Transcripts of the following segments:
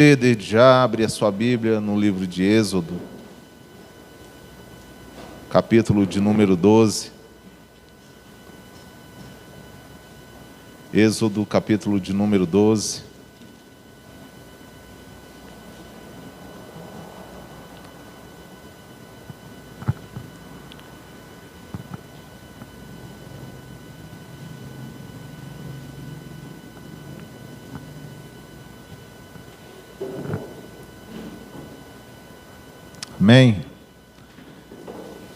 Desde já abre a sua Bíblia no livro de Êxodo, capítulo de número 12. Êxodo, capítulo de número 12. Amém?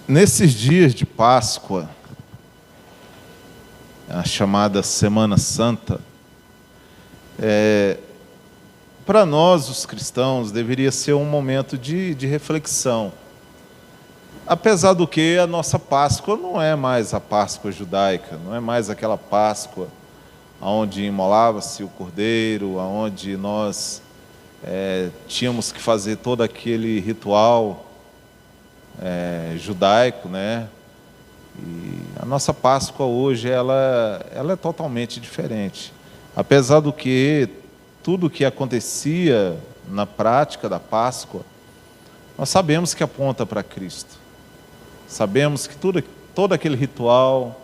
Nesses dias de Páscoa, a chamada Semana Santa, para nós, os cristãos, deveria ser um momento de reflexão. Apesar do que a nossa Páscoa não é mais a Páscoa judaica, não é mais aquela Páscoa onde imolava-se o cordeiro, onde nós tínhamos que fazer todo aquele ritual judaico, né? E a nossa Páscoa hoje ela é totalmente diferente. Apesar do que tudo que acontecia na prática da Páscoa, nós sabemos que aponta para Cristo. Sabemos que todo aquele ritual,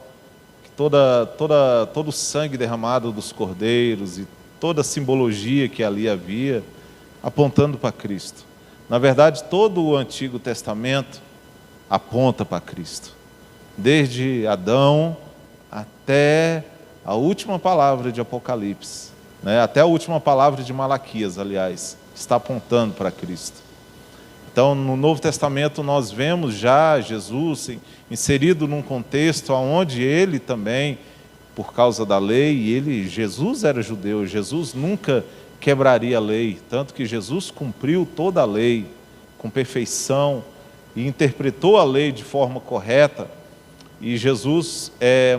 que todo o sangue derramado dos cordeiros e toda a simbologia que ali havia, apontando para Cristo. Na verdade, todo o Antigo Testamento aponta para Cristo. Desde Adão até a última palavra de Apocalipse, né? Até a última palavra de Malaquias, aliás, está apontando para Cristo. Então, no Novo Testamento, nós vemos já Jesus inserido num contexto onde ele também, por causa da lei, Jesus era judeu, Jesus nunca quebraria a lei, tanto que Jesus cumpriu toda a lei com perfeição e interpretou a lei de forma correta. E Jesus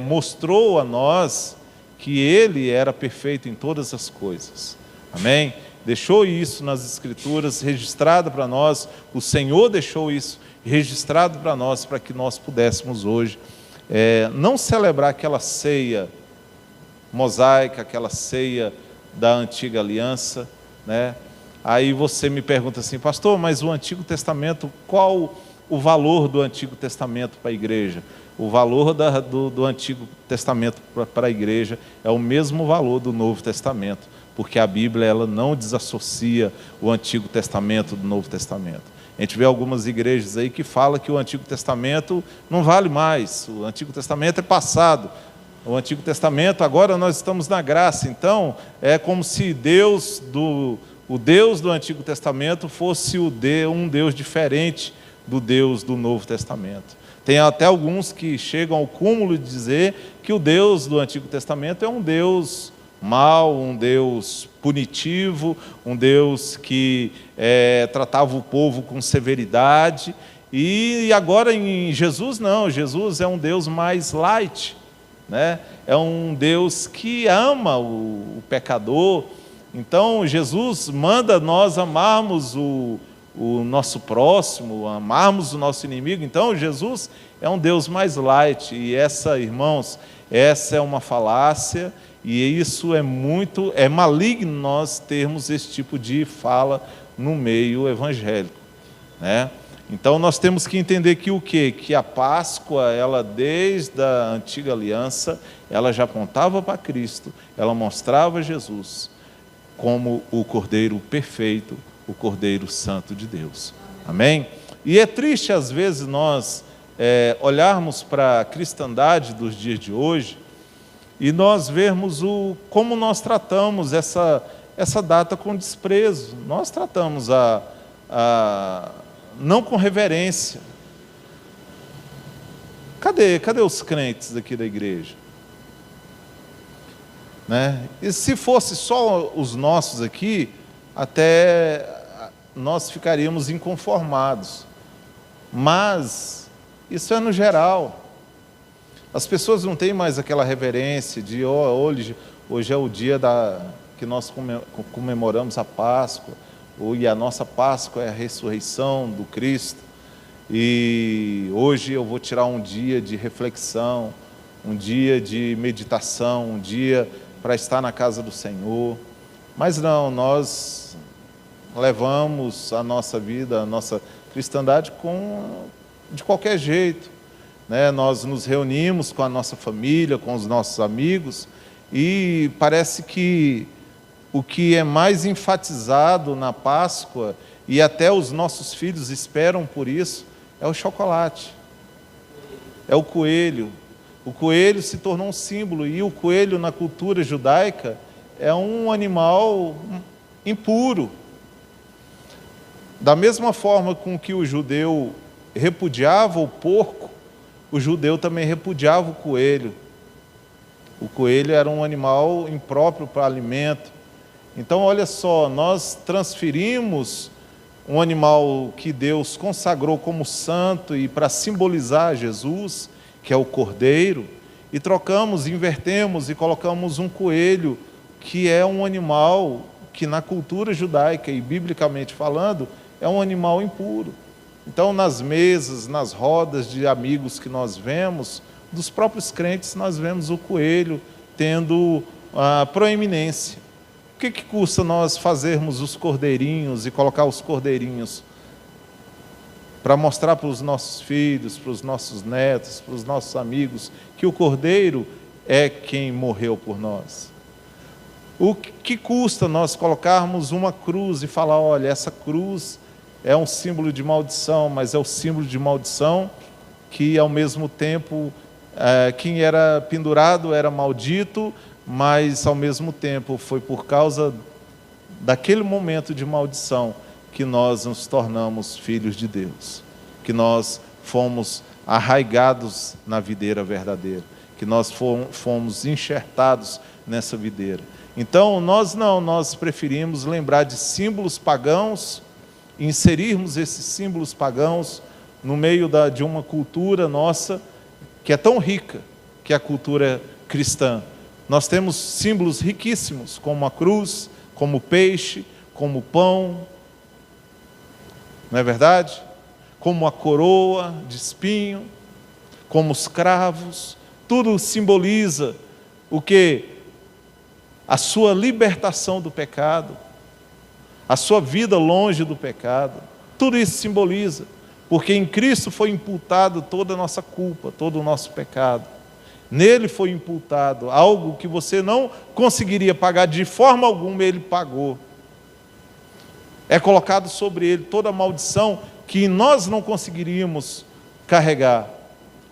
mostrou a nós que ele era perfeito em todas as coisas. Amém? Deixou isso nas Escrituras registrado para nós, o Senhor deixou isso registrado para nós, para que nós pudéssemos hoje não celebrar aquela ceia mosaica, aquela ceia da antiga aliança, né? Aí você me pergunta assim, pastor, mas o Antigo Testamento, qual o valor do Antigo Testamento para a igreja? O valor do Antigo Testamento para a igreja é o mesmo valor do Novo Testamento, porque a Bíblia ela não desassocia o Antigo Testamento do Novo Testamento. A gente vê algumas igrejas aí que falam que o Antigo Testamento não vale mais, o Antigo Testamento é passado. O Antigo Testamento, agora nós estamos na graça, então é como se o Deus do Antigo Testamento fosse um Deus diferente do Deus do Novo Testamento. Tem até alguns que chegam ao cúmulo de dizer que o Deus do Antigo Testamento é um Deus mau, um Deus punitivo, um Deus que tratava o povo com severidade, e agora em Jesus não, Jesus é um Deus mais light, né? É um Deus que ama o pecador. Então Jesus manda nós amarmos o nosso próximo, amarmos o nosso inimigo. Então Jesus é um Deus mais light, e irmãos, essa é uma falácia, e isso é maligno nós termos esse tipo de fala no meio evangélico, né? Então nós temos que entender que o quê? Que a Páscoa, ela desde a antiga aliança, ela já apontava para Cristo, ela mostrava Jesus como o Cordeiro perfeito, o Cordeiro Santo de Deus. Amém? E é triste às vezes nós olharmos para a cristandade dos dias de hoje e nós vermos como nós tratamos essa data com desprezo. Nós tratamos não com reverência. Cadê os crentes aqui da igreja? Né? E se fosse só os nossos aqui, até nós ficaríamos inconformados. Mas isso é no geral. As pessoas não têm mais aquela reverência de hoje é o dia que nós comemoramos a Páscoa, e a nossa Páscoa é a ressurreição do Cristo, e hoje eu vou tirar um dia de reflexão, um dia de meditação, um dia para estar na casa do Senhor. Mas não, nós levamos a nossa vida, a nossa cristandade de qualquer jeito, né? Nós nos reunimos com a nossa família, com os nossos amigos, e parece que o que é mais enfatizado na Páscoa, e até os nossos filhos esperam por isso, é o chocolate, é o coelho. O coelho se tornou um símbolo, e o coelho na cultura judaica é um animal impuro. Da mesma forma com que o judeu repudiava o porco, o judeu também repudiava o coelho. O coelho era um animal impróprio para alimento. Então, olha só, nós transferimos um animal que Deus consagrou como santo e para simbolizar Jesus, que é o cordeiro, e trocamos, invertemos e colocamos um coelho, que é um animal que na cultura judaica e biblicamente falando, é um animal impuro. Então, nas mesas, nas rodas de amigos que nós vemos, dos próprios crentes, nós vemos o coelho tendo a proeminência. O que custa nós fazermos os cordeirinhos e colocar os cordeirinhos para mostrar para os nossos filhos, para os nossos netos, para os nossos amigos, que o cordeiro é quem morreu por nós? O que custa nós colocarmos uma cruz e falar, olha, essa cruz é um símbolo de maldição, mas é o símbolo de maldição que, ao mesmo tempo, quem era pendurado era maldito, mas, ao mesmo tempo, foi por causa daquele momento de maldição que nós nos tornamos filhos de Deus, que nós fomos arraigados na videira verdadeira, que nós fomos enxertados nessa videira. Então, nós preferimos lembrar de símbolos pagãos, inserirmos esses símbolos pagãos no meio de uma cultura nossa, que é tão rica, que é a cultura cristã. Nós temos símbolos riquíssimos, como a cruz, como o peixe, como o pão, não é verdade? Como a coroa de espinho, como os cravos, tudo simboliza o quê? A sua libertação do pecado, a sua vida longe do pecado. Tudo isso simboliza, porque em Cristo foi imputado toda a nossa culpa, todo o nosso pecado. Nele foi imputado algo que você não conseguiria pagar, de forma alguma ele pagou. É colocado sobre ele toda a maldição que nós não conseguiríamos carregar,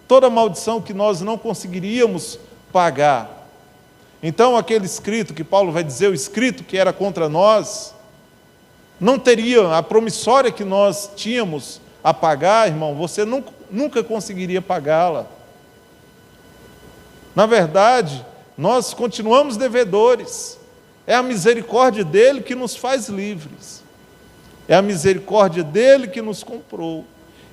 toda a maldição que nós não conseguiríamos pagar. Então, aquele escrito que Paulo vai dizer, o escrito que era contra nós, não teria a promissória que nós tínhamos a pagar, irmão, você nunca conseguiria pagá-la. Na verdade, nós continuamos devedores. É a misericórdia dele que nos faz livres. É a misericórdia dele que nos comprou.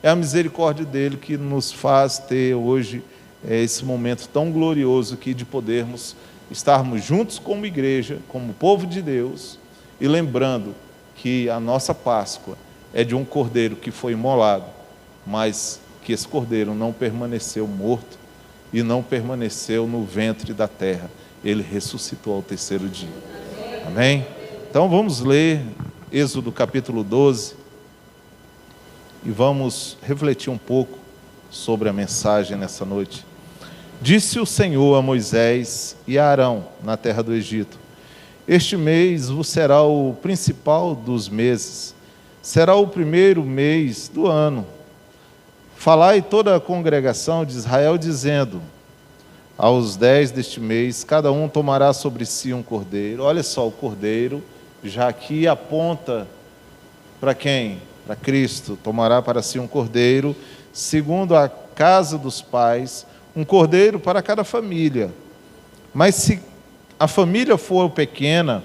É a misericórdia dele que nos faz ter hoje esse momento tão glorioso aqui de podermos estarmos juntos como igreja, como povo de Deus, e lembrando que a nossa Páscoa é de um cordeiro que foi imolado, mas que esse cordeiro não permaneceu morto e não permaneceu no ventre da terra. Ele ressuscitou ao terceiro dia. Amém? Então vamos ler Êxodo capítulo 12 e vamos refletir um pouco sobre a mensagem nessa noite. Disse o Senhor a Moisés e a Arão na terra do Egito: este mês vos será o principal dos meses, será o primeiro mês do ano. Falai toda a congregação de Israel, dizendo: aos 10 deste mês, cada um tomará sobre si um cordeiro. Olha só, o cordeiro, já aqui aponta para quem? Para Cristo. Tomará para si um cordeiro, segundo a casa dos pais, um cordeiro para cada família. Mas se a família for pequena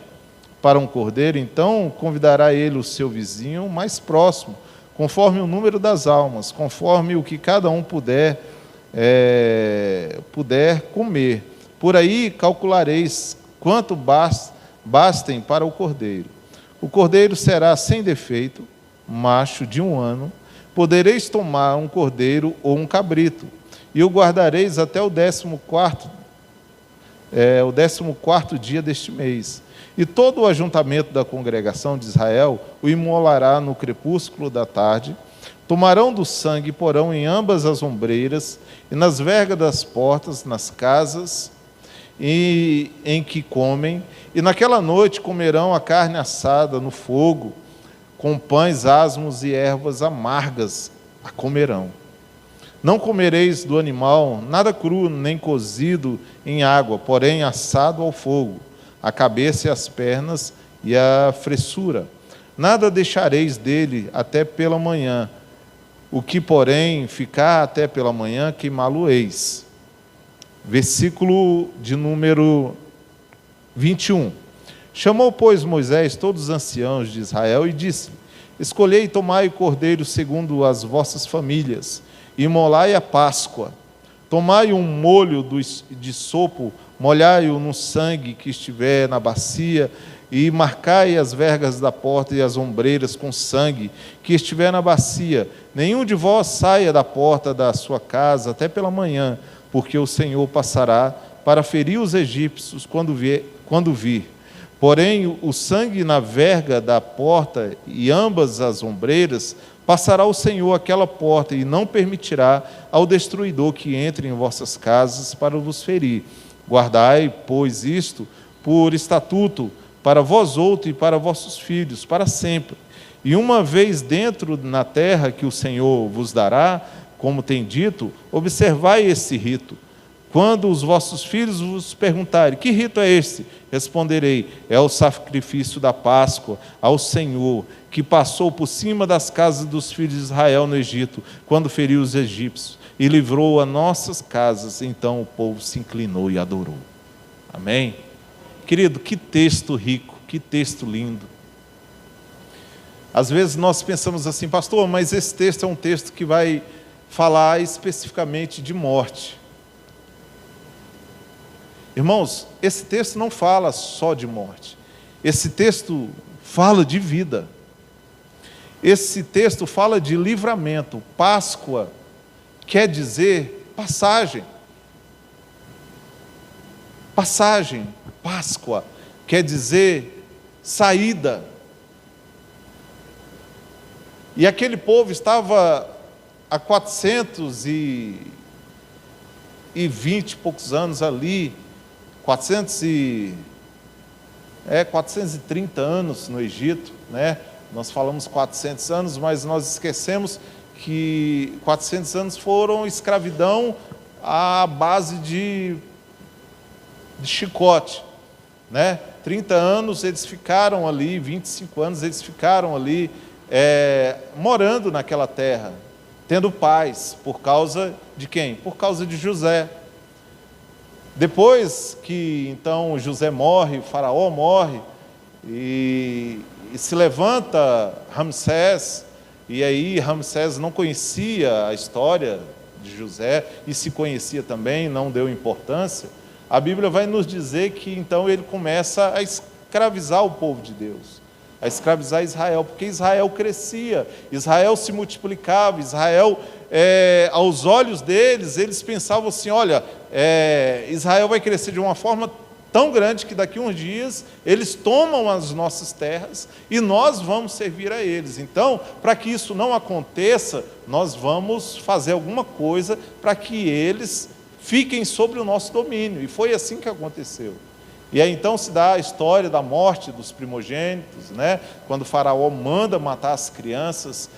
para um cordeiro, então convidará ele o seu vizinho mais próximo, conforme o número das almas, conforme o que cada um puder comer. Por aí calculareis quanto bastem para o cordeiro. O cordeiro será sem defeito, macho de 1 ano. Podereis tomar um cordeiro ou um cabrito, e o guardareis até o 14º dia deste mês. E todo o ajuntamento da congregação de Israel o imolará no crepúsculo da tarde. Tomarão do sangue e porão em ambas as ombreiras e nas vergas das portas, nas casas em que comem, e naquela noite comerão a carne assada no fogo, com pães asmos e ervas amargas a comerão. Não comereis do animal nada cru, nem cozido em água, porém assado ao fogo, a cabeça e as pernas e a fressura. Nada deixareis dele até pela manhã. O que, porém, ficar até pela manhã, queimá-lo-eis. Versículo de número 21. Chamou, pois, Moisés todos os anciãos de Israel e disse: escolhei e tomai o cordeiro segundo as vossas famílias, e imolai a Páscoa. Tomai um molho de sopo, molhai-o no sangue que estiver na bacia, e marcai as vergas da porta e as ombreiras com sangue que estiver na bacia. Nenhum de vós saia da porta da sua casa até pela manhã, porque o Senhor passará para ferir os egípcios quando vir. Porém, o sangue na verga da porta e ambas as ombreiras, passará o Senhor aquela porta e não permitirá ao destruidor que entre em vossas casas para vos ferir. Guardai, pois, isto por estatuto para vós outros e para vossos filhos, para sempre. E uma vez dentro na terra que o Senhor vos dará, como tem dito, observai esse rito. Quando os vossos filhos vos perguntarem: que rito é este? Responderei: é o sacrifício da Páscoa ao Senhor, que passou por cima das casas dos filhos de Israel no Egito, quando feriu os egípcios, e livrou as nossas casas. Então o povo se inclinou e adorou. Amém? Querido, que texto rico, que texto lindo. Às vezes nós pensamos assim: pastor, mas esse texto é um texto que vai falar especificamente de morte. Irmãos, esse texto não fala só de morte. Esse texto fala de vida. Esse texto fala de livramento. Páscoa quer dizer passagem. Passagem, Páscoa, quer dizer saída. E aquele povo estava há 420 e poucos anos ali, 430 anos no Egito, né? Nós falamos 400 anos, mas nós esquecemos que 400 anos foram escravidão à base de chicote, né? 30 anos eles ficaram ali, 25 anos eles ficaram ali, morando naquela terra, tendo paz, por causa de quem? Por causa de José. Depois que então José morre, o faraó morre, e se levanta Ramsés, e aí Ramsés não conhecia a história de José, e se conhecia também, não deu importância. A Bíblia vai nos dizer que então ele começa a escravizar o povo de Deus, a escravizar Israel, porque Israel crescia, Israel se multiplicava, Israel, aos olhos deles, eles pensavam assim: olha, Israel vai crescer de uma forma tão grande que daqui a uns dias eles tomam as nossas terras e nós vamos servir a eles. Então, para que isso não aconteça, nós vamos fazer alguma coisa para que eles fiquem sobre o nosso domínio. E foi assim que aconteceu. E aí então se dá a história da morte dos primogênitos, né? Quando o faraó manda matar as crianças,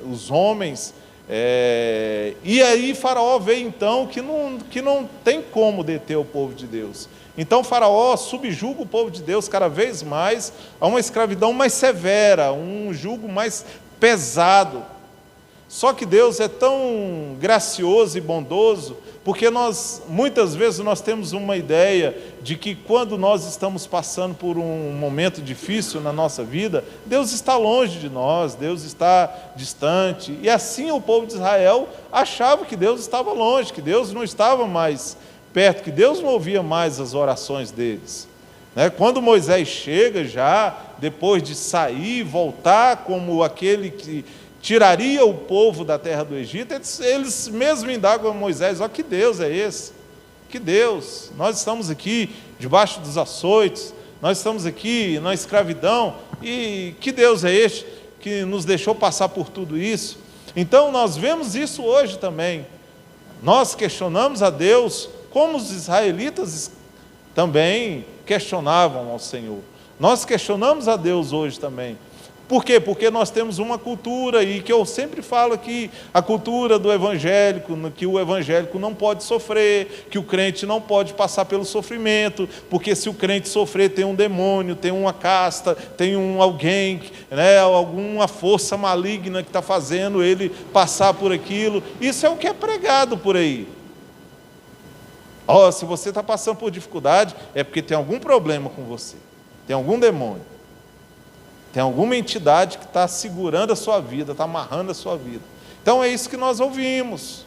os homens, e aí faraó vê então que não tem como deter o povo de Deus. Então faraó subjuga o povo de Deus cada vez mais a uma escravidão mais severa, um jugo mais pesado. Só que Deus é tão gracioso e bondoso, porque muitas vezes nós temos uma ideia de que quando nós estamos passando por um momento difícil na nossa vida, Deus está longe de nós, Deus está distante. E assim o povo de Israel achava que Deus estava longe, que Deus não estava mais perto, que Deus não ouvia mais as orações deles. Quando Moisés chega já, depois de sair, voltar como aquele que tiraria o povo da terra do Egito, eles mesmo indagam a Moisés: ó, que Deus é esse? Que Deus? Nós estamos aqui debaixo dos açoites, nós estamos aqui na escravidão, e que Deus é este que nos deixou passar por tudo isso? Então nós vemos isso hoje também. Nós questionamos a Deus, como os israelitas também questionavam ao Senhor. Nós questionamos a Deus hoje também. Por quê? Porque nós temos uma cultura, e que eu sempre falo aqui, a cultura do evangélico, que o evangélico não pode sofrer, que o crente não pode passar pelo sofrimento, porque se o crente sofrer tem um demônio, tem uma casta, tem alguém, né, alguma força maligna que está fazendo ele passar por aquilo. Isso é o que é pregado por aí. Se você está passando por dificuldade, é porque tem algum problema com você, tem algum demônio. Tem alguma entidade que está segurando a sua vida, está amarrando a sua vida. Então é isso que nós ouvimos.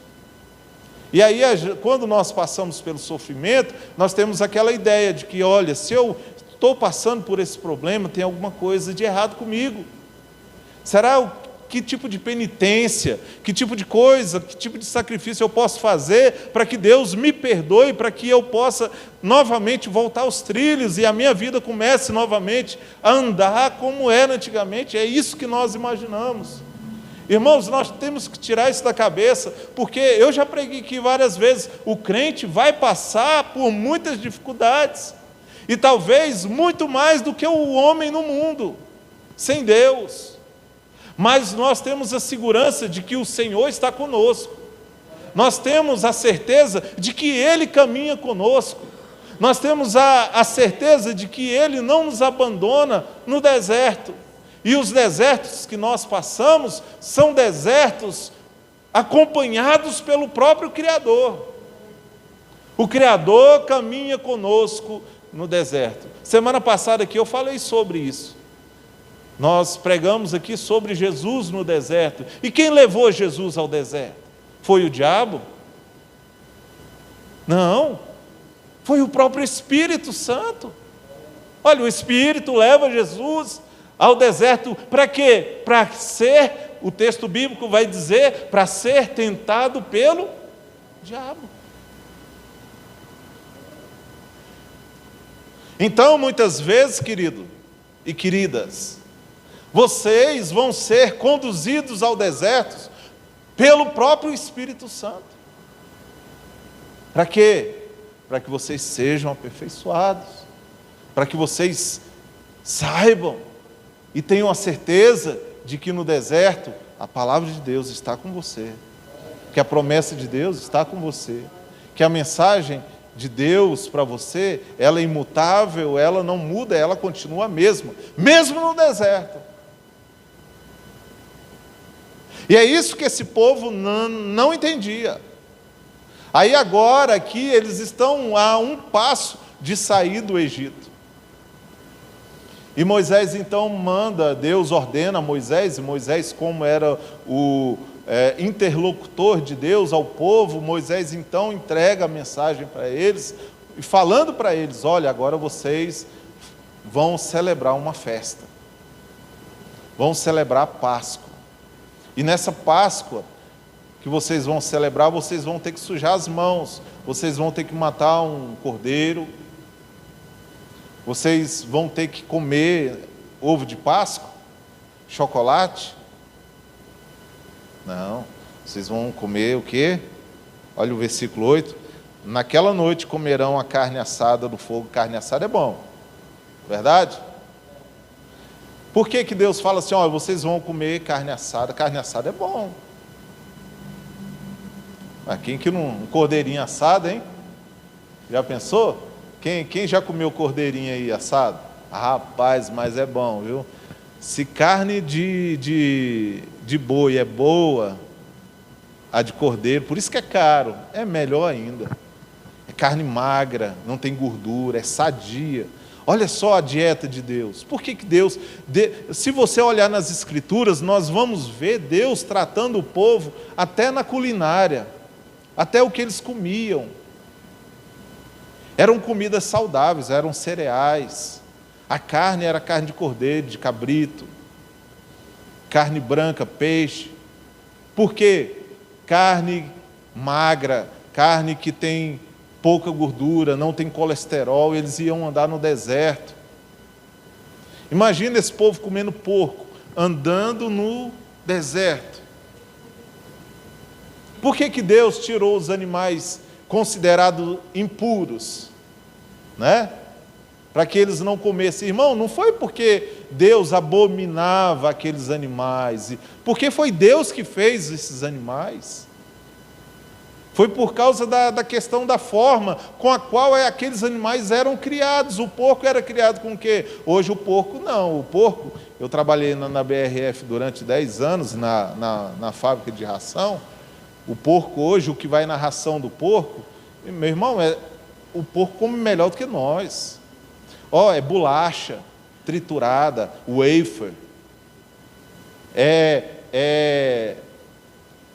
E aí, quando nós passamos pelo sofrimento, nós temos aquela ideia de que, olha, se eu estou passando por esse problema, tem alguma coisa de errado comigo. Será que tipo de penitência, que tipo de coisa, que tipo de sacrifício eu posso fazer para que Deus me perdoe, para que eu possa novamente voltar aos trilhos e a minha vida comece novamente a andar como era antigamente? É isso que nós imaginamos. Irmãos, nós temos que tirar isso da cabeça, porque eu já preguei aqui várias vezes, o crente vai passar por muitas dificuldades, e talvez muito mais do que o homem no mundo, sem Deus. Mas nós temos a segurança de que o Senhor está conosco. Nós temos a certeza de que Ele caminha conosco. Nós temos a certeza de que Ele não nos abandona no deserto. E os desertos que nós passamos são desertos acompanhados pelo próprio Criador. O Criador caminha conosco no deserto. Semana passada aqui eu falei sobre isso. Nós pregamos aqui sobre Jesus no deserto. E quem levou Jesus ao deserto? Foi o diabo? Não, foi o próprio Espírito Santo. Olha, o Espírito leva Jesus ao deserto para quê? Para ser, o texto bíblico vai dizer, para ser tentado pelo diabo. Então, muitas vezes, querido e queridas, vocês vão ser conduzidos ao deserto pelo próprio Espírito Santo. Para quê? Para que vocês sejam aperfeiçoados, para que vocês saibam e tenham a certeza de que no deserto a palavra de Deus está com você, que a promessa de Deus está com você, que a mensagem de Deus para você, ela é imutável, ela não muda, ela continua a mesma, mesmo no deserto. E é isso que esse povo não entendia. Aí agora aqui eles estão a um passo de sair do Egito. E Moisés então manda, Deus ordena a Moisés, e Moisés, como era o interlocutor de Deus ao povo, Moisés então entrega a mensagem para eles, e falando para eles, olha, agora vocês vão celebrar uma festa, vão celebrar a Páscoa. E nessa Páscoa que vocês vão celebrar, vocês vão ter que sujar as mãos, vocês vão ter que matar um cordeiro, vocês vão ter que comer ovo de Páscoa, chocolate. Não, vocês vão comer o quê? Olha o versículo 8. Naquela noite comerão a carne assada do fogo. Carne assada é bom, verdade? Por que Deus fala assim, olha, vocês vão comer carne assada? Carne assada é bom. Mas quem que não... Um cordeirinho assado, hein? Já pensou? Quem já comeu cordeirinho aí assado? Ah, rapaz, mas é bom, viu? Se carne de boi é boa, a de cordeiro, por isso que é caro, é melhor ainda. É carne magra, não tem gordura, é sadia. Olha só a dieta de Deus. Por que Deus... Se você olhar nas Escrituras, nós vamos ver Deus tratando o povo até na culinária, até o que eles comiam. Eram comidas saudáveis, eram cereais. A carne era carne de cordeiro, de cabrito. Carne branca, peixe. Por quê? Carne magra, carne que tem pouca gordura, não tem colesterol, eles iam andar no deserto. Imagina esse povo comendo porco, andando no deserto. Por que Deus tirou os animais considerados impuros? Né? Para que eles não comessem. Irmão, não foi porque Deus abominava aqueles animais, porque foi Deus que fez esses animais. Foi por causa da questão da forma com a qual aqueles animais eram criados. O porco era criado com o quê? Hoje o porco não. O porco, eu trabalhei na BRF durante 10 anos, na fábrica de ração. O porco hoje, o que vai na ração do porco, meu irmão, o porco come melhor do que nós. É bolacha triturada, wafer.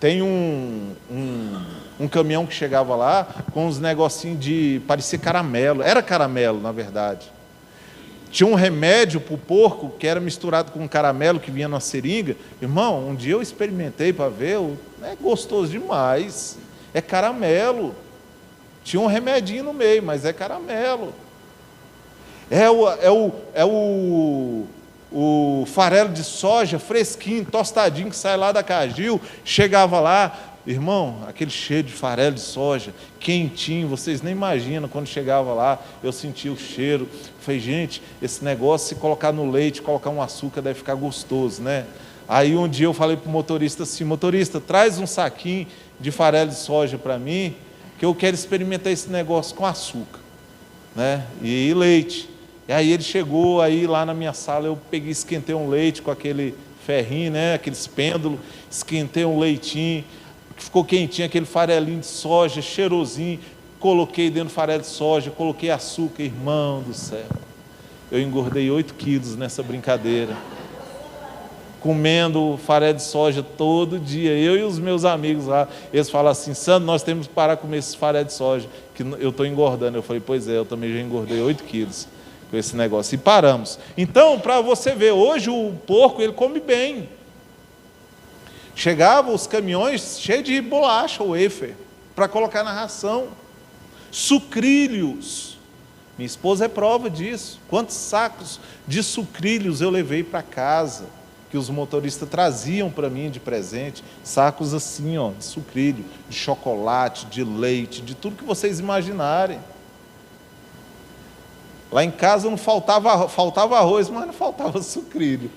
Tem um caminhão que chegava lá com uns negocinhos de parecia caramelo. Era caramelo, na verdade. Tinha um remédio para o porco que era misturado com caramelo que vinha na seringa. Irmão, um dia eu experimentei para ver, é gostoso demais. É caramelo. Tinha um remedinho no meio, mas é caramelo. O farelo de soja fresquinho, tostadinho, que sai lá da Cargill. Chegava lá, irmão, aquele cheiro de farelo de soja, quentinho, vocês nem imaginam. Quando chegava lá, eu sentia o cheiro. Falei, gente, esse negócio, se colocar no leite, colocar um açúcar, deve ficar gostoso, né? Aí um dia eu falei para o motorista assim, motorista, traz um saquinho de farelo de soja para mim, que eu quero experimentar esse negócio com açúcar, né? E leite. E aí ele chegou, aí lá na minha sala, eu peguei, esquentei um leite com aquele ferrinho, né? Aqueles pêndulos, esquentei um leitinho, ficou quentinho, aquele farelinho de soja, cheirosinho, coloquei dentro do farelo de soja, coloquei açúcar, irmão do céu. Eu engordei 8 quilos nessa brincadeira. Comendo farelo de soja todo dia, eu e os meus amigos lá, eles falam assim, Sandro, nós temos que parar de comer esse farelo de soja, que eu estou engordando. Eu falei, pois é, eu também já engordei 8 quilos com esse negócio, e paramos. Então, para você ver, hoje o porco, ele come bem. Chegavam os caminhões cheios de bolacha, wafer, para colocar na ração. Sucrilhos. Minha esposa é prova disso. Quantos sacos de sucrilhos eu levei para casa, que os motoristas traziam para mim de presente, sacos assim, de sucrilho, de chocolate, de leite, de tudo que vocês imaginarem. Lá em casa não faltava arroz, mas não faltava sucrilho.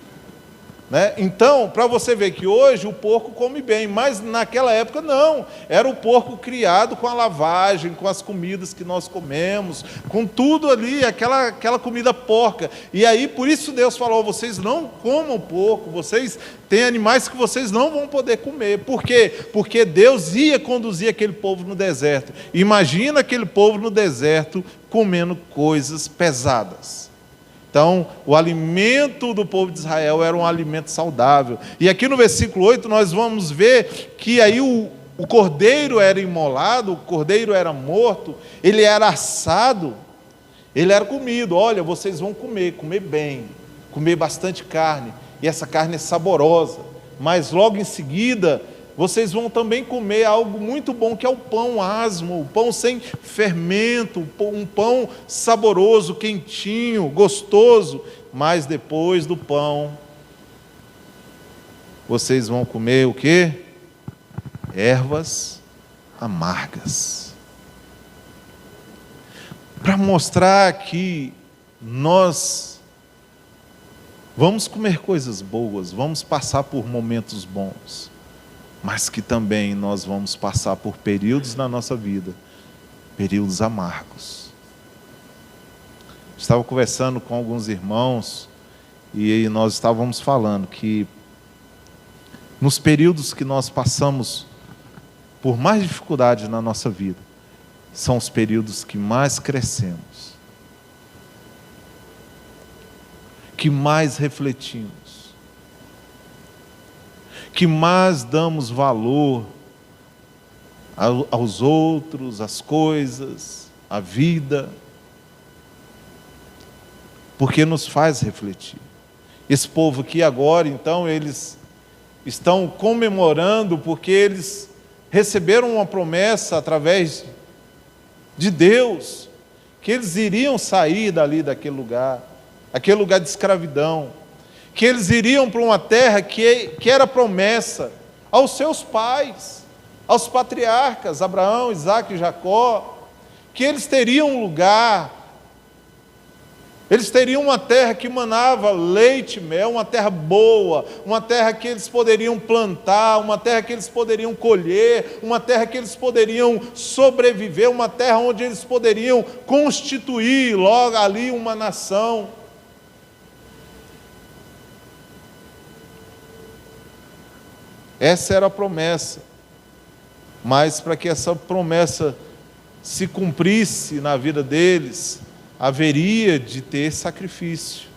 Né? Então, para você ver que hoje o porco come bem, mas naquela época não, era o porco criado com a lavagem, com as comidas que nós comemos, com tudo ali, aquela comida porca. E aí, por isso Deus falou, vocês não comam porco, vocês têm animais que vocês não vão poder comer. Por quê? Porque Deus ia conduzir aquele povo no deserto. Imagina aquele povo no deserto comendo coisas pesadas. Então, o alimento do povo de Israel era um alimento saudável. E aqui no versículo 8 nós vamos ver que aí o cordeiro era imolado, o cordeiro era morto, ele era assado, ele era comido. Olha, vocês vão comer bem, comer bastante carne, e essa carne é saborosa. Mas logo em seguida, vocês vão também comer algo muito bom, que é o pão asmo, o pão sem fermento, um pão saboroso, quentinho, gostoso. Mas depois do pão, vocês vão comer o quê? Ervas amargas. Para mostrar que nós vamos comer coisas boas, vamos passar por momentos bons, mas que também nós vamos passar por períodos na nossa vida, períodos amargos. Estava conversando com alguns irmãos e nós estávamos falando que nos períodos que nós passamos por mais dificuldade na nossa vida, são os períodos que mais crescemos, que mais refletimos, que mais damos valor aos outros, às coisas, à vida, porque nos faz refletir. Esse povo aqui agora, então, eles estão comemorando porque eles receberam uma promessa através de Deus, que eles iriam sair dali daquele lugar. aquele lugar de escravidão, que eles iriam para uma terra que era promessa aos seus pais, aos patriarcas, Abraão, Isaque e Jacó, que eles teriam um lugar, eles teriam uma terra que manava leite e mel, uma terra boa, uma terra que eles poderiam plantar, uma terra que eles poderiam colher, uma terra que eles poderiam sobreviver, uma terra onde eles poderiam constituir logo ali uma nação. Essa era a promessa, mas para que essa promessa se cumprisse na vida deles, haveria de ter sacrifício.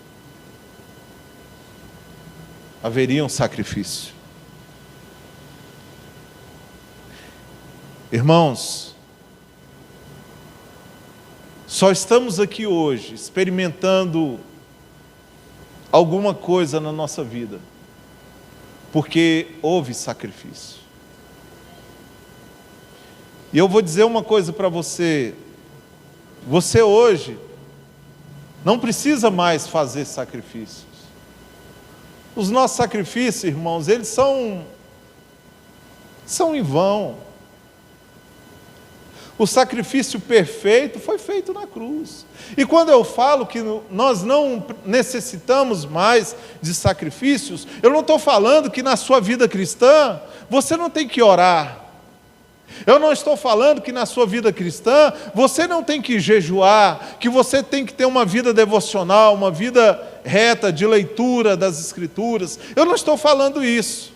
Haveria um sacrifício. Irmãos, só estamos aqui hoje experimentando alguma coisa na nossa vida porque houve sacrifício. E eu vou dizer uma coisa para você: você hoje não precisa mais fazer sacrifícios. Os nossos sacrifícios, irmãos, eles são em vão. O sacrifício perfeito foi feito na cruz. E quando eu falo que nós não necessitamos mais de sacrifícios, eu não estou falando que na sua vida cristã você não tem que orar. Eu não estou falando que na sua vida cristã você não tem que jejuar, que você tem que ter uma vida devocional, uma vida reta de leitura das Escrituras. Eu não estou falando isso,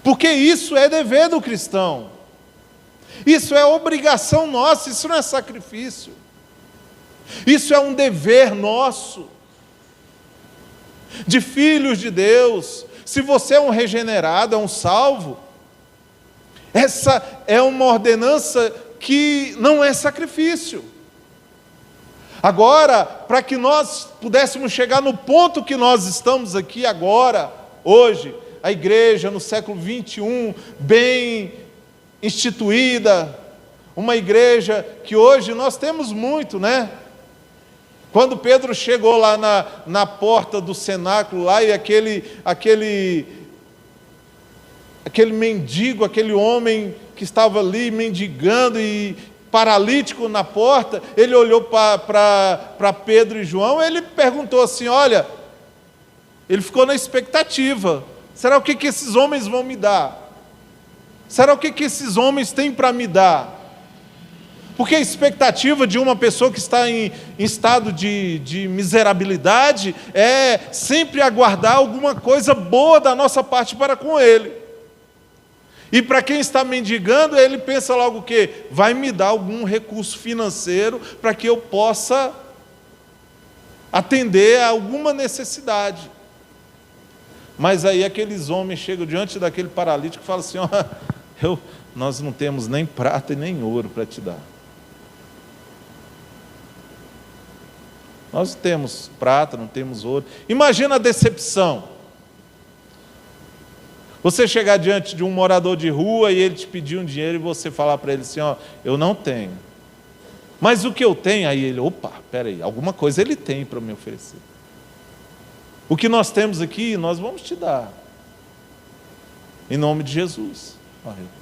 porque isso é dever do cristão, isso é obrigação nossa, isso não é sacrifício, isso é um dever nosso, de filhos de Deus. Se você é um regenerado, é um salvo, essa é uma ordenança que não é sacrifício. Agora, para que nós pudéssemos chegar no ponto que nós estamos aqui agora, hoje, a igreja no século 21, bem instituída, uma igreja que hoje nós temos muito, né? Quando Pedro chegou lá na porta do cenáculo, lá, e aquele mendigo, aquele homem que estava ali mendigando e paralítico na porta, ele olhou para Pedro e João, ele perguntou assim, olha, ele ficou na expectativa, será o que esses homens vão me dar? Será o que esses homens têm para me dar? Porque a expectativa de uma pessoa que está em estado de miserabilidade é sempre aguardar alguma coisa boa da nossa parte para com ele. E para quem está mendigando, ele pensa logo o quê? Vai me dar algum recurso financeiro para que eu possa atender a alguma necessidade. Mas aí aqueles homens chegam diante daquele paralítico e falam assim, nós não temos nem prata e nem ouro para te dar. Nós não temos prata, não temos ouro. Imagina a decepção. Você chegar diante de um morador de rua e ele te pedir um dinheiro e você falar para ele assim, eu não tenho. Mas o que eu tenho? Aí ele, peraí, alguma coisa ele tem para me oferecer. O que nós temos aqui, nós vamos te dar. Em nome de Jesus.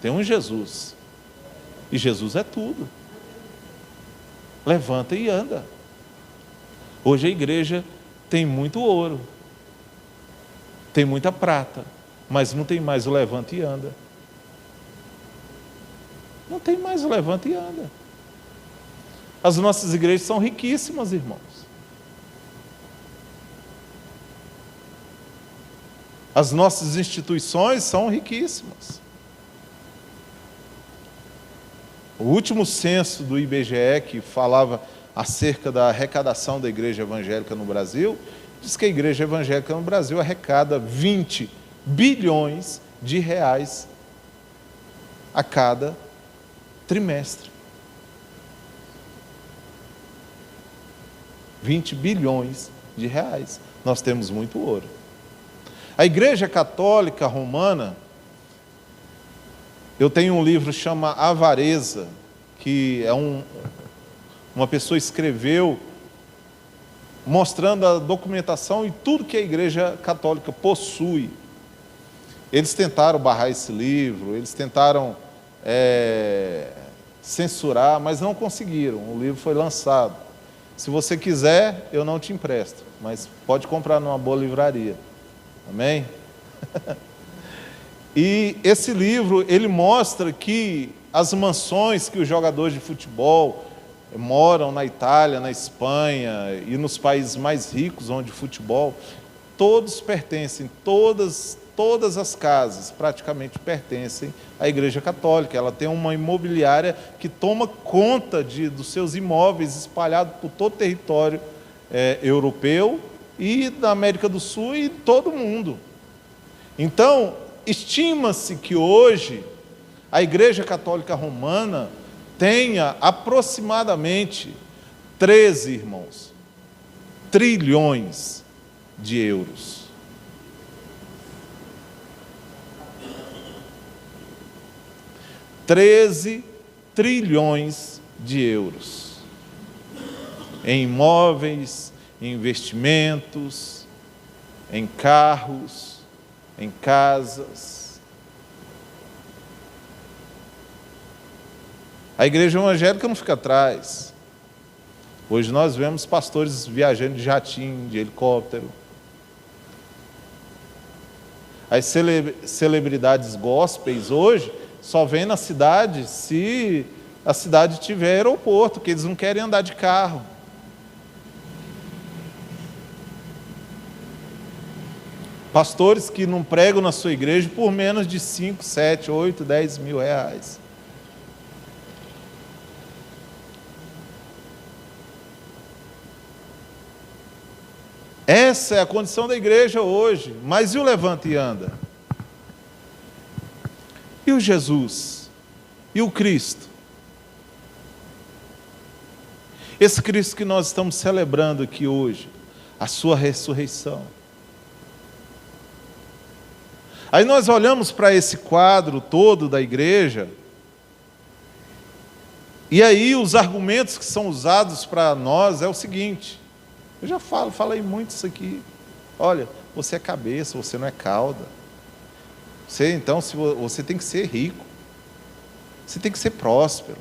Tem um Jesus. E Jesus é tudo. Levanta e anda. Hoje a igreja tem muito ouro, tem muita prata, mas não tem mais o levanta e anda. Não tem mais o levanta e anda. As nossas igrejas são riquíssimas, irmãos. As nossas instituições são riquíssimas. O último censo do IBGE, que falava acerca da arrecadação da igreja evangélica no Brasil, diz que a igreja evangélica no Brasil arrecada 20 bilhões de reais a cada trimestre. 20 bilhões de reais. Nós temos muito ouro. A Igreja Católica Romana, eu tenho um livro que chama Avareza, que é uma pessoa escreveu mostrando a documentação e tudo que a Igreja Católica possui. Eles tentaram barrar esse livro, eles tentaram censurar, mas não conseguiram. O livro foi lançado. Se você quiser, eu não te empresto, mas pode comprar numa boa livraria. Amém? E esse livro, ele mostra que as mansões que os jogadores de futebol moram na Itália, na Espanha e nos países mais ricos onde o futebol, todos pertencem, todas as casas praticamente pertencem à Igreja Católica. Ela tem uma imobiliária que toma conta dos seus imóveis espalhados por todo o território europeu e da América do Sul e todo o mundo. Então, estima-se que hoje a Igreja Católica Romana tenha aproximadamente 13, irmãos, trilhões de euros. $13 trilhões de euros em imóveis, em investimentos, em carros, em casas. A igreja evangélica não fica atrás. Hoje nós vemos pastores viajando de jatinho, de helicóptero. As celebridades gospels hoje só vêm na cidade se a cidade tiver aeroporto, porque eles não querem andar de carro. Pastores que não pregam na sua igreja por menos de 5, 7, 8, 10 mil reais. Essa é a condição da igreja hoje. Mas e o levanta e anda? E o Jesus? E o Cristo? Esse Cristo que nós estamos celebrando aqui hoje, a sua ressurreição. Aí nós olhamos para esse quadro todo da igreja, e aí os argumentos que são usados para nós é o seguinte: eu já falei muito isso aqui. Olha, você é cabeça, você não é cauda. Então, você tem que ser rico. Você tem que ser próspero.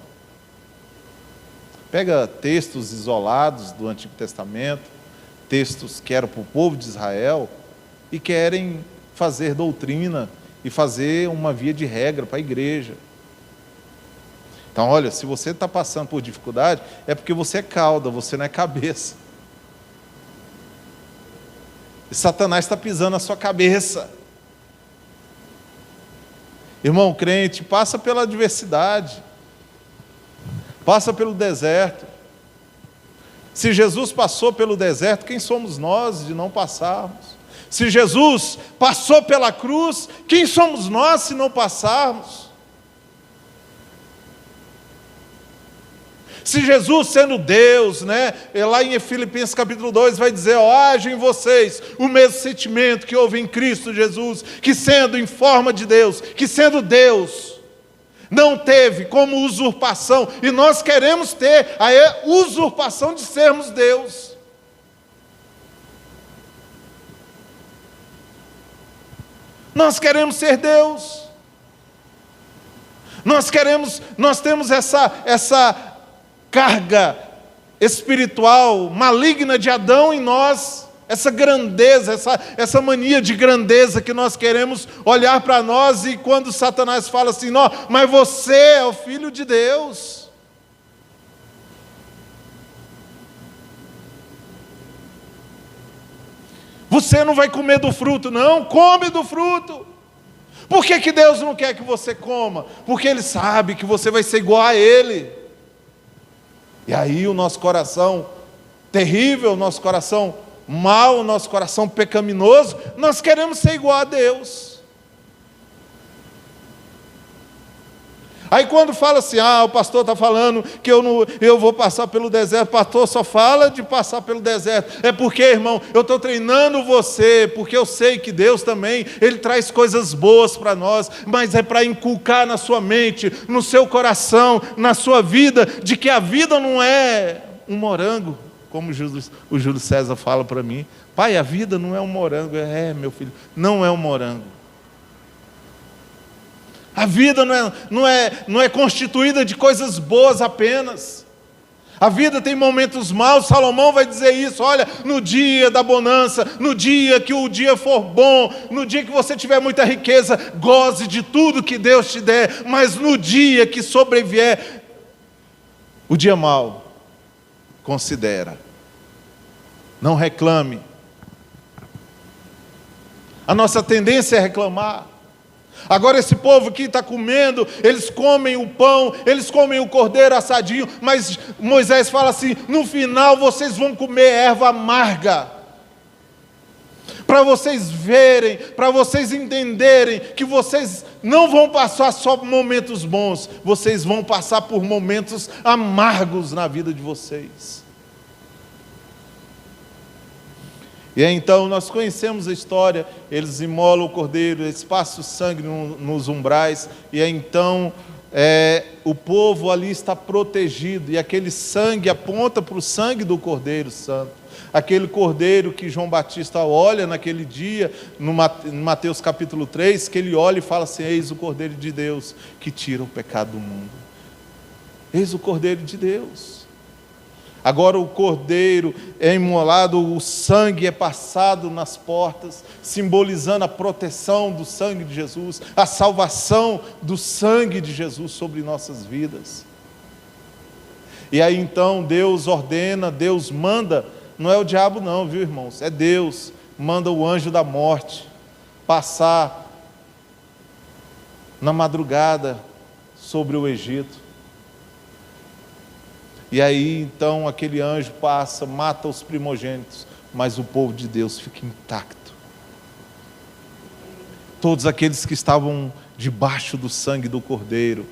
Pega textos isolados do Antigo Testamento, textos que eram para o povo de Israel, e querem fazer doutrina e fazer uma via de regra para a igreja. Então, olha, se você está passando por dificuldade, é porque você é cauda, você não é cabeça. E Satanás está pisando na sua cabeça. Irmão, o crente passa pela adversidade, passa pelo deserto. Se Jesus passou pelo deserto, quem somos nós de não passarmos? Se Jesus passou pela cruz, quem somos nós se não passarmos? Se Jesus, sendo Deus, lá em Filipenses capítulo 2, vai dizer: haja em vocês o mesmo sentimento que houve em Cristo Jesus, que sendo em forma de Deus, que sendo Deus, não teve como usurpação, e nós queremos ter a usurpação de sermos Deus. Nós queremos ser Deus. Nós temos essa carga espiritual maligna de Adão em nós, essa grandeza, essa mania de grandeza que nós queremos olhar para nós, e quando Satanás fala assim: não, mas você é o Filho de Deus. Você não vai comer do fruto, não, come do fruto. Por que Deus não quer que você coma? Porque Ele sabe que você vai ser igual a Ele. E aí o nosso coração terrível, o nosso coração mau, o nosso coração pecaminoso, nós queremos ser igual a Deus. Aí quando fala assim: o pastor está falando que eu vou passar pelo deserto, o pastor só fala de passar pelo deserto. É porque, irmão, eu estou treinando você, porque eu sei que Deus também, Ele traz coisas boas para nós, mas é para inculcar na sua mente, no seu coração, na sua vida, de que a vida não é um morango, como o Júlio César fala para mim, pai, a vida não é um morango. Meu filho, não é um morango. A vida não é constituída de coisas boas apenas. A vida tem momentos maus. Salomão vai dizer isso, olha, no dia da bonança, no dia que o dia for bom, no dia que você tiver muita riqueza, goze de tudo que Deus te der, mas no dia que sobrevier o dia mau, considera, não reclame. A nossa tendência é reclamar. Agora esse povo que está comendo, eles comem o pão, eles comem o cordeiro assadinho, mas Moisés fala assim, no final vocês vão comer erva amarga, para vocês verem, para vocês entenderem que vocês não vão passar só por momentos bons, vocês vão passar por momentos amargos na vida de vocês. E aí, então nós conhecemos a história, eles imolam o cordeiro, eles passam o sangue nos umbrais, e aí, então o povo ali está protegido, e aquele sangue aponta para o sangue do Cordeiro Santo, aquele cordeiro que João Batista olha naquele dia, no Mateus capítulo 3, que ele olha e fala assim, eis o Cordeiro de Deus, que tira o pecado do mundo. Eis o Cordeiro de Deus. Agora o cordeiro é imolado, o sangue é passado nas portas, simbolizando a proteção do sangue de Jesus, a salvação do sangue de Jesus sobre nossas vidas. E aí então Deus ordena, Deus manda, não é o diabo não, viu irmãos? É Deus, manda o anjo da morte passar na madrugada sobre o Egito. E aí, então, aquele anjo passa, mata os primogênitos, mas o povo de Deus fica intacto. Todos aqueles que estavam debaixo do sangue do Cordeiro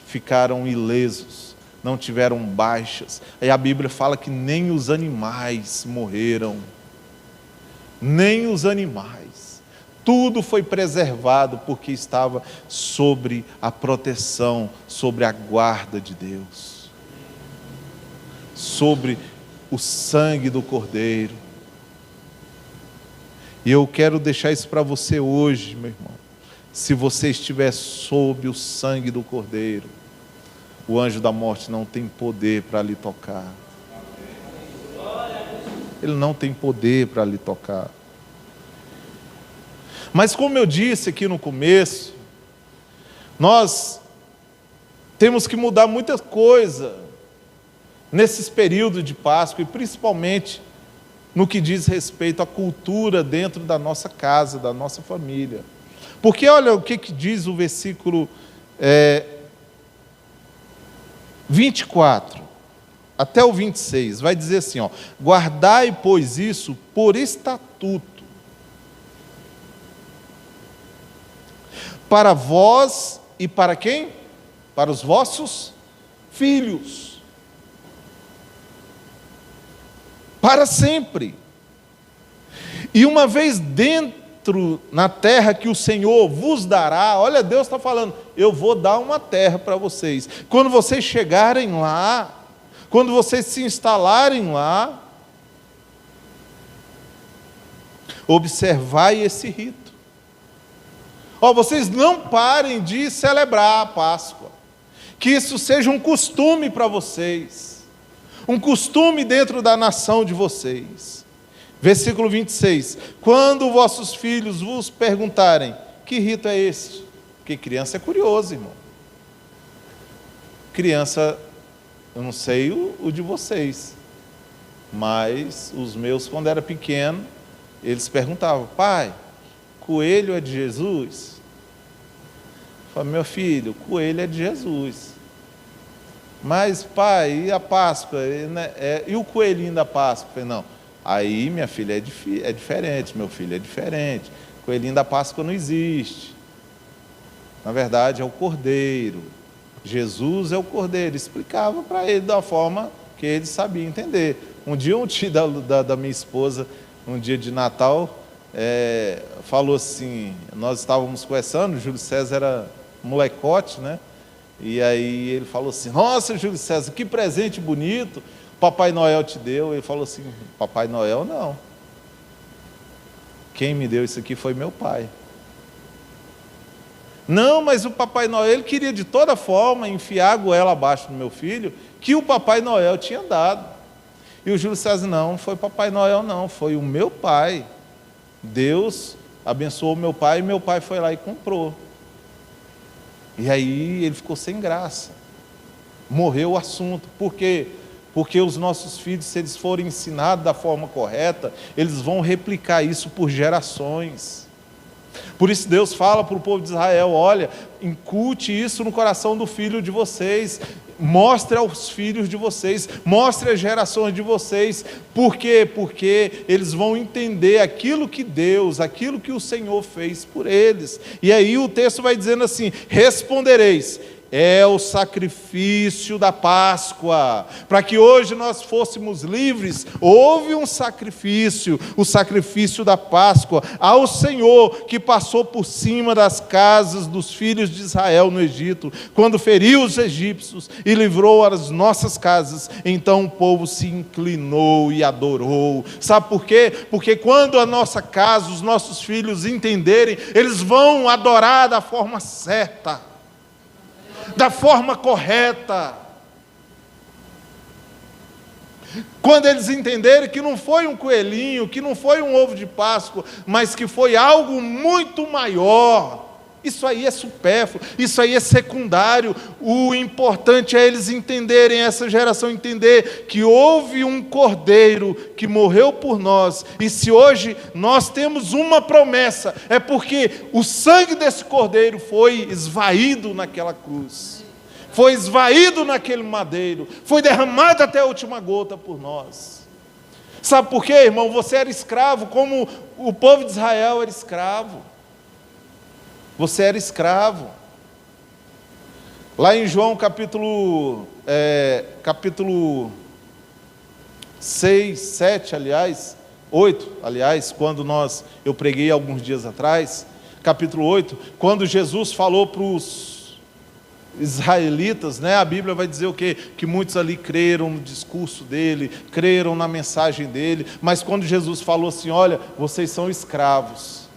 ficaram ilesos, não tiveram baixas. Aí a Bíblia fala que nem os animais morreram, nem os animais. Tudo foi preservado porque estava sobre a proteção, sobre a guarda de Deus. Sobre o sangue do Cordeiro. E eu quero deixar isso para você hoje, meu irmão. Se você estiver sob o sangue do Cordeiro, o anjo da morte não tem poder para lhe tocar. Ele não tem poder para lhe tocar. Mas como eu disse aqui no começo, nós temos que mudar muita coisa nesses períodos de Páscoa, e principalmente no que diz respeito à cultura dentro da nossa casa, da nossa família. Porque olha o que diz o versículo 24 até o 26, vai dizer assim, guardai, pois, isso por estatuto, para vós e para quem? Para os vossos filhos, para sempre. E uma vez dentro na terra que o Senhor vos dará, olha, Deus está falando, eu vou dar uma terra para vocês. Quando vocês chegarem lá, quando vocês se instalarem lá, observai esse rito. Vocês não parem de celebrar a Páscoa, que isso seja um costume para vocês, um costume dentro da nação de vocês. Versículo 26, quando vossos filhos vos perguntarem, que rito é este? Porque criança é curioso, irmão. Criança, eu não sei o de vocês, mas os meus, quando era pequeno, eles perguntavam, pai, coelho é de Jesus? Eu falei, meu filho, coelho é de Jesus. Mas pai, e a Páscoa? E o coelhinho da Páscoa? Eu falei, não, aí minha filha é diferente, meu filho é diferente. Coelhinho da Páscoa não existe. Na verdade é o Cordeiro. Jesus é o Cordeiro. Explicava para ele da forma que ele sabia entender. Um dia um tio da minha esposa, um dia de Natal, falou assim, nós estávamos conversando, o Júlio César era molecote, né? E aí ele falou assim, nossa, Júlio César, que presente bonito, Papai Noel te deu? Ele falou assim: Papai Noel não. Quem me deu isso aqui foi meu pai. Não, mas o Papai Noel, ele queria de toda forma enfiar a goela abaixo do meu filho, que o Papai Noel tinha dado. E o Júlio César: não foi Papai Noel não, foi o meu pai. Deus abençoou meu pai e meu pai foi lá e comprou. E aí ele ficou sem graça. Morreu o assunto. Por quê? Porque os nossos filhos, se eles forem ensinados da forma correta, eles vão replicar isso por gerações. Por isso Deus fala para o povo de Israel: olha, incute isso no coração do filho de vocês, mostre aos filhos de vocês, mostre às gerações de vocês. Por quê? Porque eles vão entender aquilo que Deus, aquilo que o Senhor fez por eles. E aí o texto vai dizendo assim: respondereis, é o sacrifício da Páscoa. Para que hoje nós fôssemos livres, houve um sacrifício, o sacrifício da Páscoa ao Senhor, que passou por cima das casas dos filhos de Israel no Egito, quando feriu os egípcios e livrou as nossas casas. Então o povo se inclinou e adorou. Sabe por quê? Porque quando a nossa casa, os nossos filhos entenderem, eles vão adorar da forma certa, da forma correta. Quando eles entenderem que não foi um coelhinho, que não foi um ovo de Páscoa, mas que foi algo muito maior, isso aí é supérfluo, isso aí é secundário. O importante é eles entenderem, essa geração entender que houve um cordeiro que morreu por nós, e se hoje nós temos uma promessa, é porque o sangue desse cordeiro foi esvaído naquela cruz, foi esvaído naquele madeiro, foi derramado até a última gota por nós. Sabe por quê, irmão? Você era escravo, como o povo de Israel era escravo. Você era escravo. Lá em João capítulo 6, 7, 8, quando eu preguei alguns dias atrás, capítulo 8, quando Jesus falou para os israelitas, né, a Bíblia vai dizer o quê? Que muitos ali creram no discurso dele, creram na mensagem dele, mas quando Jesus falou assim: olha, vocês são escravos,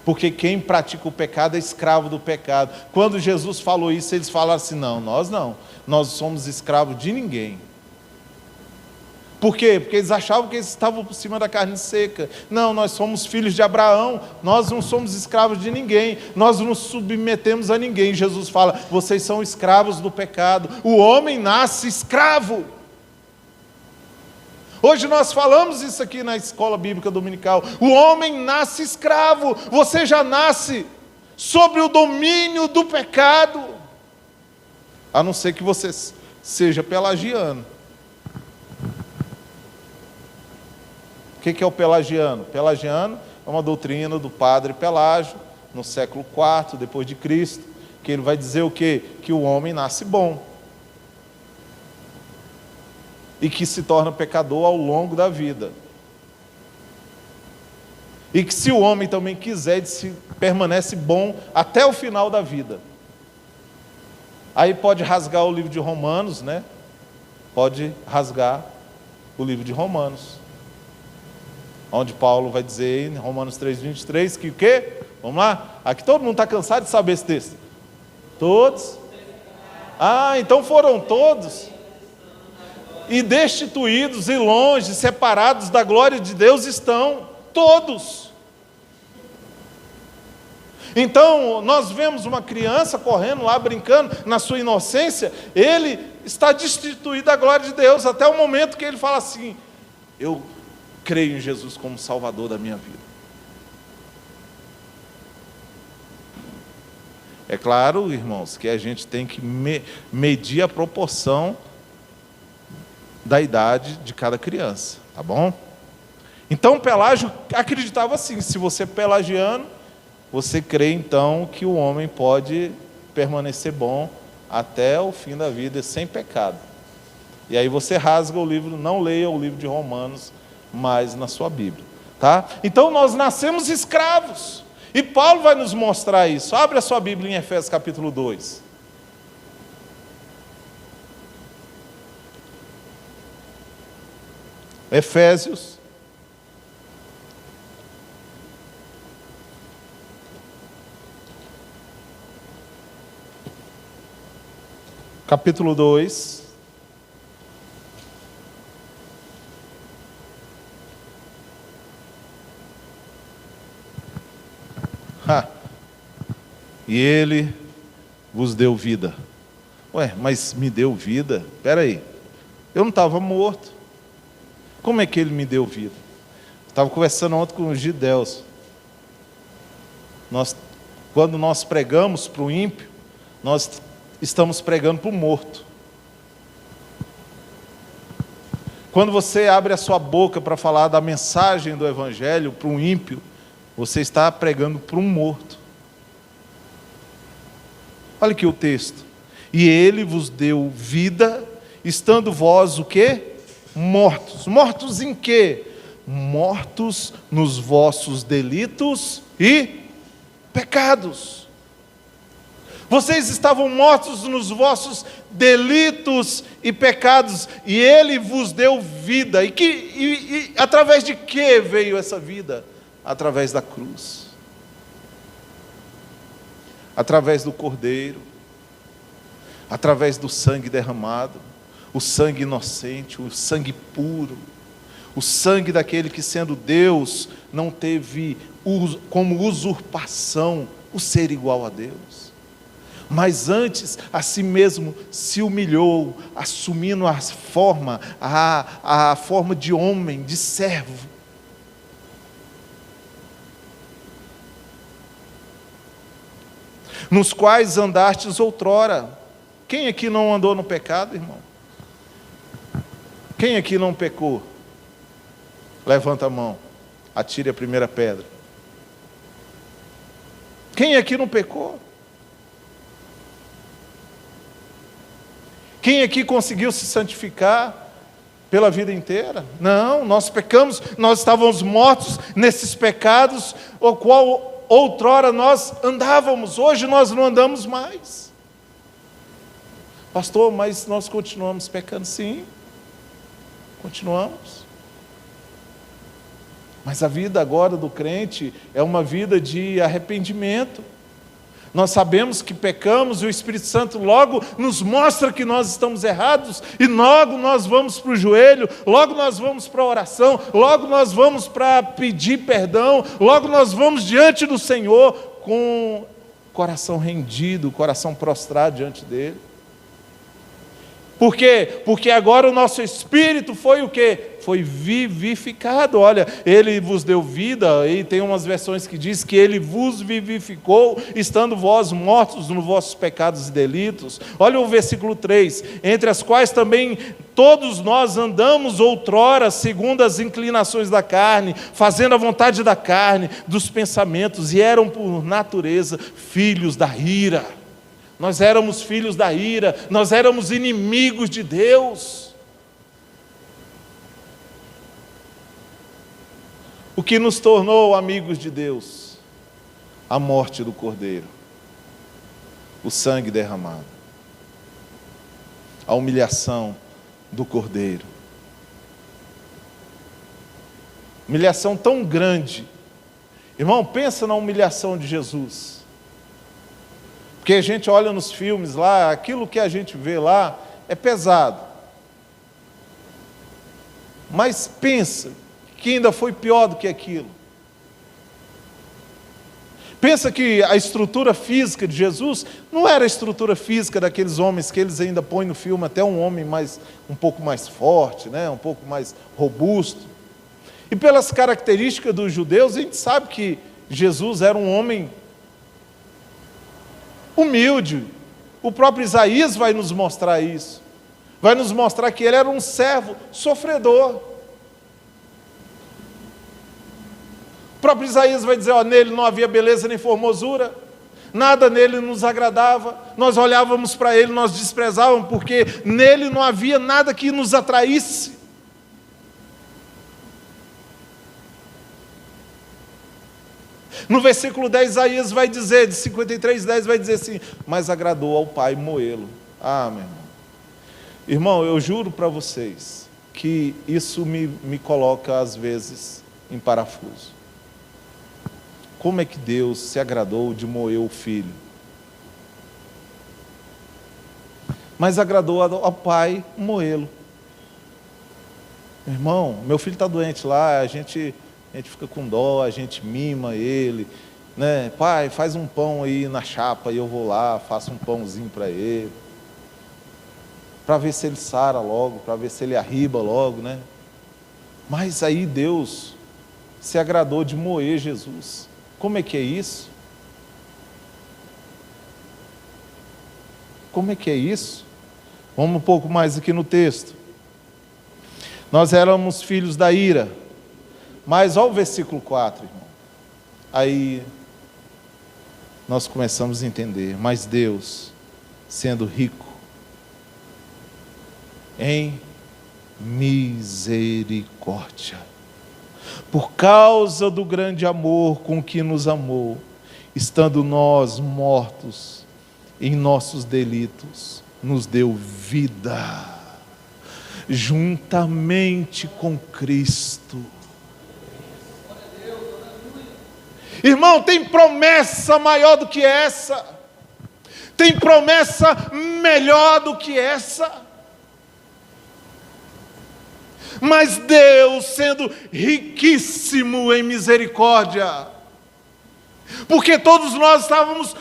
porque quem pratica o pecado é escravo do pecado. Quando Jesus falou isso, eles falaram assim: não, nós não somos escravos de ninguém. Por quê? Porque eles achavam que eles estavam por cima da carne seca. Não, nós somos filhos de Abraão, nós não somos escravos de ninguém, nós não nos submetemos a ninguém. Jesus fala: vocês são escravos do pecado. O homem nasce escravo. Hoje nós falamos isso aqui na escola bíblica dominical. O homem nasce escravo. Você já nasce sobre o domínio do pecado, a não ser que você seja pelagiano. O que é o pelagiano? Pelagiano é uma doutrina do padre Pelágio, no século IV depois de Cristo, que ele vai dizer o quê? Que o homem nasce bom e que se torna pecador ao longo da vida. E que se o homem também quiser, ele permanece bom até o final da vida. Aí pode rasgar o livro de Romanos, né? Pode rasgar o livro de Romanos, onde Paulo vai dizer em Romanos 3:23 que o quê? Vamos lá? Aqui todo mundo está cansado de saber esse texto. Todos? Então foram todos. E destituídos e longe, separados da glória de Deus estão todos. Então, nós vemos uma criança correndo lá, brincando, na sua inocência, ele está destituído da glória de Deus, até o momento que ele fala assim: eu creio em Jesus como Salvador da minha vida. É claro, irmãos, que a gente tem que medir a proporção da idade de cada criança, tá bom? Então Pelágio acreditava assim: se você é pelagiano, você crê então que o homem pode permanecer bom até o fim da vida sem pecado. E aí você rasga o livro, não leia o livro de Romanos mais na sua Bíblia, tá? Então nós nascemos escravos, e Paulo vai nos mostrar isso. Abre a sua Bíblia em Efésios capítulo 2. Efésios, capítulo 2, e Ele vos deu vida. Ué, mas me deu vida? Espera aí, eu não estava morto. Como é que Ele me deu vida? Estava conversando ontem com o Gideus. Quando nós pregamos para o ímpio, nós estamos pregando para o morto. Quando você abre a sua boca para falar da mensagem do Evangelho para um ímpio, você está pregando para um morto. Olha aqui o texto. E Ele vos deu vida, estando vós o quê? Mortos. Mortos em quê? Mortos nos vossos delitos e pecados. Vocês estavam mortos nos vossos delitos e pecados, e Ele vos deu vida. E através de que veio essa vida? Através da cruz. Através do Cordeiro. Através do sangue derramado. O sangue inocente, o sangue puro. O sangue daquele que, sendo Deus, não teve como usurpação o ser igual a Deus. Mas antes, a si mesmo se humilhou, assumindo a forma de homem, de servo. Nos quais andastes outrora. Quem aqui não andou no pecado, irmão? Quem aqui não pecou? Levanta a mão, atire a primeira pedra. Quem aqui não pecou? Quem aqui conseguiu se santificar pela vida inteira? Não, nós pecamos, nós estávamos mortos nesses pecados, o qual outrora nós andávamos, hoje nós não andamos mais. Pastor, mas nós continuamos pecando? Sim, continuamos. Mas a vida agora do crente é uma vida de arrependimento. Nós sabemos que pecamos e o Espírito Santo logo nos mostra que nós estamos errados, e logo nós vamos para o joelho, logo nós vamos para a oração, logo nós vamos para pedir perdão, logo nós vamos diante do Senhor com o coração rendido, o coração prostrado diante dele. Por quê? Porque agora o nosso espírito foi o quê? Foi vivificado. Olha, Ele vos deu vida, e tem umas versões que diz que Ele vos vivificou, estando vós mortos nos vossos pecados e delitos. Olha o versículo 3, entre as quais também todos nós andamos outrora, segundo as inclinações da carne, fazendo a vontade da carne, dos pensamentos, e eram por natureza filhos da ira. Nós éramos filhos da ira, nós éramos inimigos de Deus. O que nos tornou amigos de Deus? A morte do Cordeiro, o sangue derramado, a humilhação do Cordeiro. Humilhação tão grande. Irmão, pensa na humilhação de Jesus. Porque a gente olha nos filmes lá, aquilo que a gente vê lá é pesado. Mas pensa que ainda foi pior do que aquilo. Pensa que a estrutura física de Jesus não era a estrutura física daqueles homens que eles ainda põem no filme, até um homem um pouco mais forte, né? Um pouco mais robusto. E pelas características dos judeus, a gente sabe que Jesus era um homem humilde. O próprio Isaías vai nos mostrar isso. Vai nos mostrar que ele era um servo sofredor. O próprio Isaías vai dizer, nele não havia beleza nem formosura, nada nele nos agradava, nós olhávamos para ele, nós desprezávamos, porque nele não havia nada que nos atraísse. No versículo 10, Isaías vai dizer, de 53:10, vai dizer assim, mas agradou ao Pai moê-lo. Meu irmão. Irmão, eu juro para vocês, que isso me coloca, às vezes, em parafuso. Como é que Deus se agradou de moer o filho? Mas agradou ao pai moê-lo. Irmão, meu filho está doente lá, a gente fica com dó, a gente mima ele, né? Pai, faz um pão aí na chapa e eu vou lá, faço um pãozinho para ele, para ver se ele sara logo, para ver se ele arriba logo, né? Mas aí Deus se agradou de moer Jesus. Como é que é isso? Como é que é isso? Vamos um pouco mais aqui no texto. Nós éramos filhos da ira. Mas olha o versículo 4, irmão. Aí nós começamos a entender. Mas Deus, sendo rico em misericórdia, por causa do grande amor com que nos amou, estando nós mortos em nossos delitos, nos deu vida juntamente com Cristo. Irmão, tem promessa maior do que essa, tem promessa melhor do que essa. Mas Deus, sendo riquíssimo em misericórdia, porque todos nós estávamos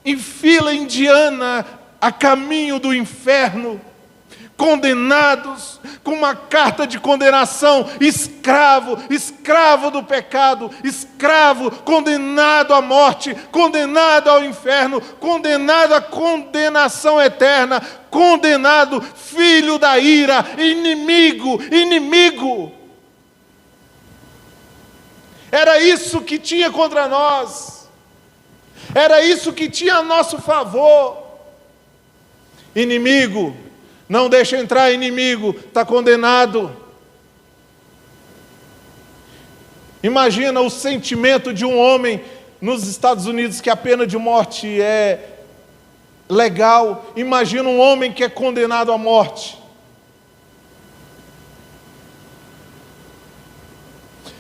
em fila indiana, a caminho do inferno, condenados, com uma carta de condenação, escravo do pecado, escravo, condenado à morte, condenado ao inferno, condenado à condenação eterna, condenado, filho da ira, inimigo. Era isso que tinha contra nós, era isso que tinha a nosso favor. Inimigo, não deixa entrar inimigo, está condenado. Imagina o sentimento de um homem nos Estados Unidos que a pena de morte é legal. Imagina um homem que é condenado à morte.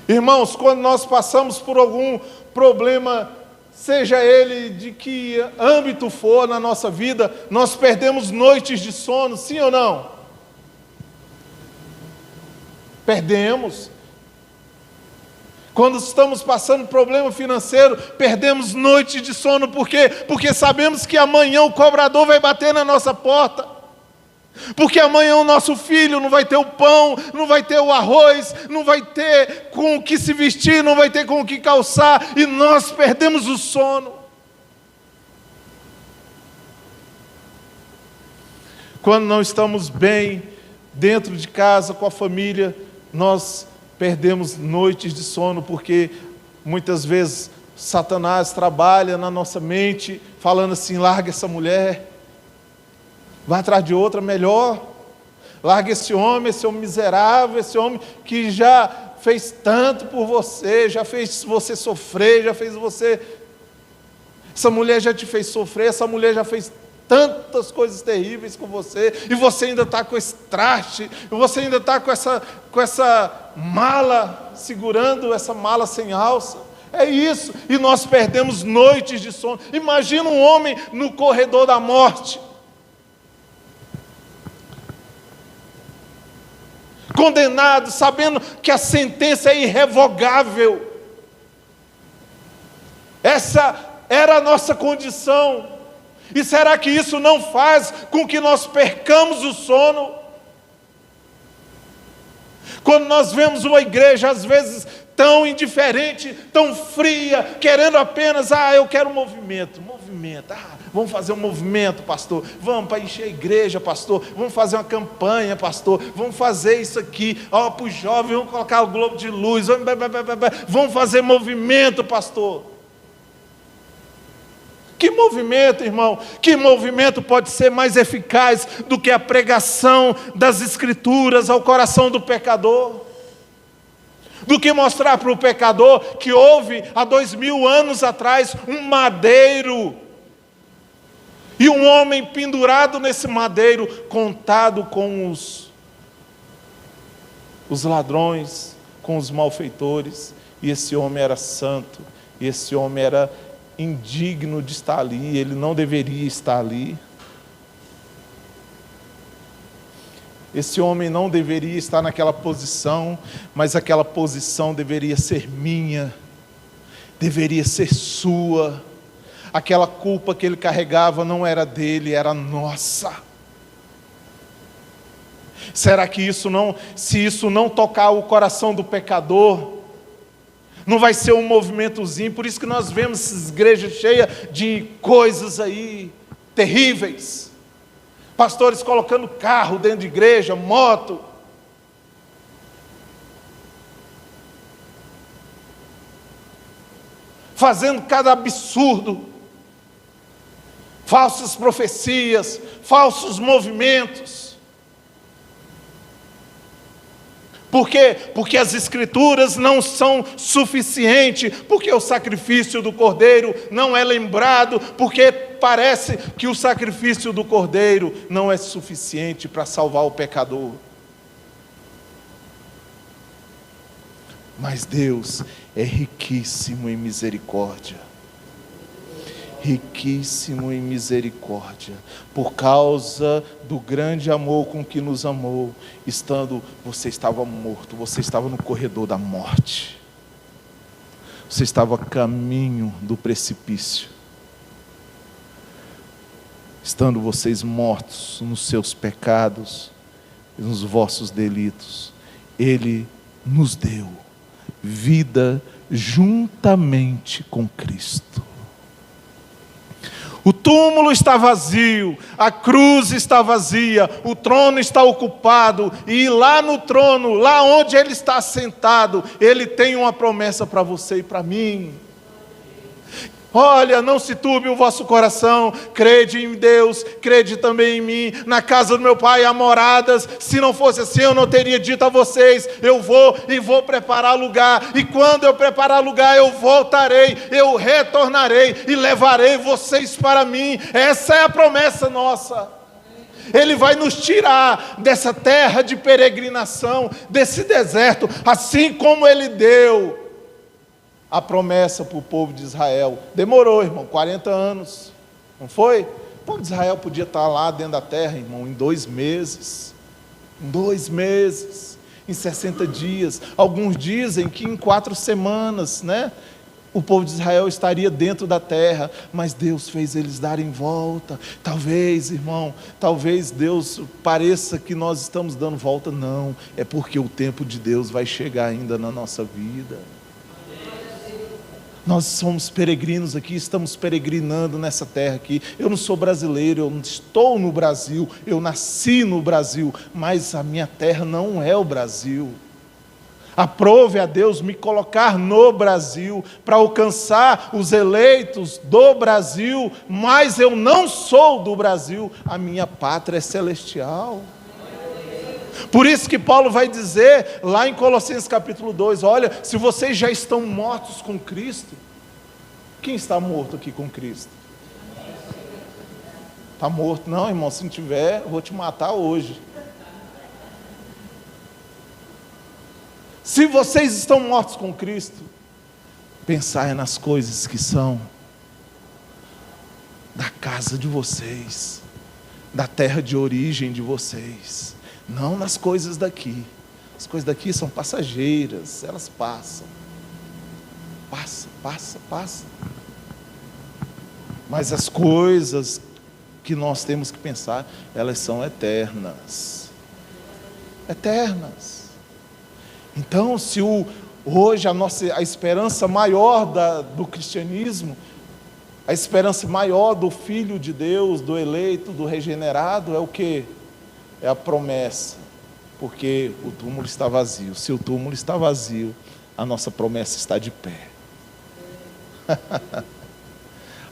Irmãos, quando nós passamos por algum problema, seja ele de que âmbito for na nossa vida, nós perdemos noites de sono, sim ou não? Perdemos. Quando estamos passando problema financeiro, perdemos noites de sono, por quê? Porque sabemos que amanhã o cobrador vai bater na nossa porta. Porque amanhã o nosso filho não vai ter o pão, não vai ter o arroz, não vai ter com o que se vestir, não vai ter com o que calçar, e nós perdemos o sono. Quando não estamos bem dentro de casa, com a família, nós perdemos noites de sono, porque muitas vezes Satanás trabalha na nossa mente, falando assim: larga essa mulher, vai atrás de outra melhor, larga esse homem miserável, esse homem que já fez tanto por você, já fez você sofrer, essa mulher já te fez sofrer, essa mulher já fez tantas coisas terríveis com você, e você ainda está com esse traste, e você ainda está com essa mala, segurando essa mala sem alça. É isso, e nós perdemos noites de sono. Imagina um homem no corredor da morte, condenado, sabendo que a sentença é irrevogável. Essa era a nossa condição. E será que isso não faz com que nós percamos o sono? Quando nós vemos uma igreja, às vezes, tão indiferente, tão fria, querendo apenas, eu quero movimento, vamos fazer um movimento, pastor, vamos para encher a igreja, pastor, vamos fazer uma campanha, pastor, vamos fazer isso aqui, para os jovens, vamos colocar o globo de luz, vamos fazer movimento, pastor. Que movimento, irmão? Que movimento pode ser mais eficaz do que a pregação das Escrituras ao coração do pecador? Do que mostrar para o pecador que houve há 2000 anos atrás um madeiro, e um homem pendurado nesse madeiro, contado com os ladrões com os malfeitores, e esse homem era santo, e esse homem era indigno de estar ali, ele não deveria estar ali. Esse homem não deveria estar naquela posição, mas aquela posição deveria ser minha, deveria ser sua. Aquela culpa que ele carregava não era dele, era nossa. Será que se isso não tocar o coração do pecador, não vai ser um movimentozinho? Por isso que nós vemos essas igrejas cheias de coisas aí terríveis. Pastores colocando carro dentro de igreja, moto. Fazendo cada absurdo. Falsas profecias, falsos movimentos. Por quê? Porque as Escrituras não são suficientes, porque o sacrifício do Cordeiro não é lembrado, porque parece que o sacrifício do Cordeiro não é suficiente para salvar o pecador. Mas Deus é riquíssimo em misericórdia. Riquíssimo em misericórdia, por causa do grande amor com que nos amou, você estava morto, você estava no corredor da morte, você estava a caminho do precipício, estando vocês mortos nos seus pecados e nos vossos delitos, Ele nos deu vida juntamente com Cristo. O túmulo está vazio, a cruz está vazia, o trono está ocupado, e lá no trono, lá onde Ele está sentado, Ele tem uma promessa para você e para mim. Olha, não se turbe o vosso coração, crede em Deus, crede também em mim. Na casa do meu Pai há moradas. Se não fosse assim, eu não teria dito a vocês: eu vou preparar lugar, e quando eu preparar lugar, eu voltarei, eu retornarei e levarei vocês para mim. Essa é a promessa nossa. Ele vai nos tirar dessa terra de peregrinação, desse deserto, assim como Ele deu a promessa para o povo de Israel. Demorou, irmão, 40 anos, não foi? O povo de Israel podia estar lá dentro da terra, irmão, em 2 meses, em 60 dias, alguns dizem que em 4 semanas, né? O povo de Israel estaria dentro da terra, mas Deus fez eles darem volta. Talvez, irmão, talvez Deus pareça que nós estamos dando volta, não, é porque o tempo de Deus vai chegar ainda na nossa vida. Nós somos peregrinos aqui, estamos peregrinando nessa terra aqui. Eu não sou brasileiro, eu não estou no Brasil, eu nasci no Brasil, mas a minha terra não é o Brasil. Aprove a Deus me colocar no Brasil, para alcançar os eleitos do Brasil, mas eu não sou do Brasil, a minha pátria é celestial. Por isso que Paulo vai dizer lá em Colossenses capítulo 2, olha, se vocês já estão mortos com Cristo, quem está morto aqui com Cristo? Está morto? Não, irmão, se não tiver, eu vou te matar hoje. Se vocês estão mortos com Cristo, pensai nas coisas que são da casa de vocês, da terra de origem de vocês, não nas coisas daqui. As coisas daqui são passageiras, elas passam. Passa. Mas as coisas que nós temos que pensar, elas são eternas. Eternas. Então, se hoje a esperança maior do cristianismo, a esperança maior do Filho de Deus, do eleito, do regenerado, é o quê? É a promessa, porque o túmulo está vazio. Se o túmulo está vazio, a nossa promessa está de pé.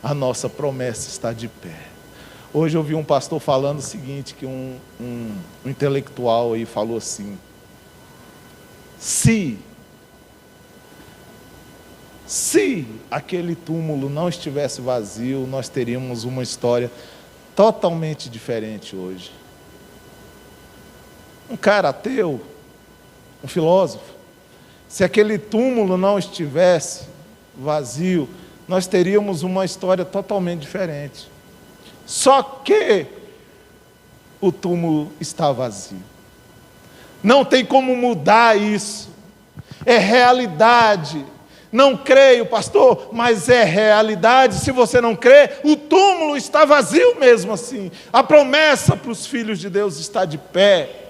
A nossa promessa está de pé. Hoje eu vi um pastor falando o seguinte, que um intelectual aí falou assim: se aquele túmulo não estivesse vazio, nós teríamos uma história totalmente diferente hoje. Um cara ateu, um filósofo. Se aquele túmulo não estivesse vazio, nós teríamos uma história totalmente diferente. Só que o túmulo está vazio. Não tem como mudar isso. É realidade. Não creio, pastor, mas é realidade. Se você não crê, o túmulo está vazio mesmo assim. A promessa para os filhos de Deus está de pé.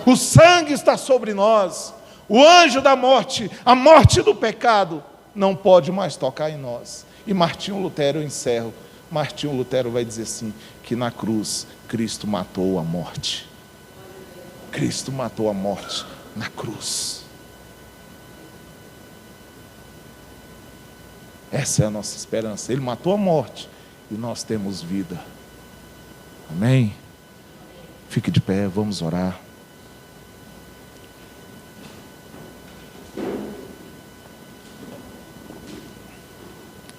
O sangue está sobre nós. O anjo da morte, a morte do pecado, não pode mais tocar em nós. E Martinho Lutero, eu encerro. Martinho Lutero vai dizer assim, que na cruz, Cristo matou a morte. Cristo matou a morte na cruz. Essa é a nossa esperança. Ele matou a morte e nós temos vida. Amém? Fique de pé, vamos orar.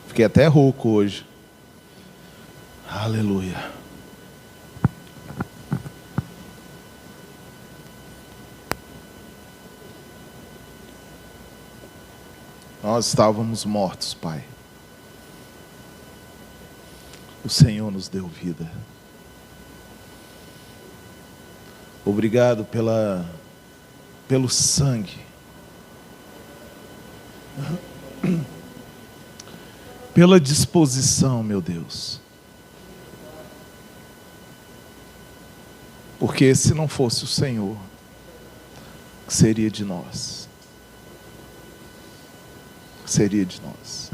Fiquei até rouco hoje. Aleluia. Nós estávamos mortos, Pai. O Senhor nos deu vida. Obrigado pelo sangue. Pela disposição, meu Deus. Porque se não fosse o Senhor, o que seria de nós? O que seria de nós?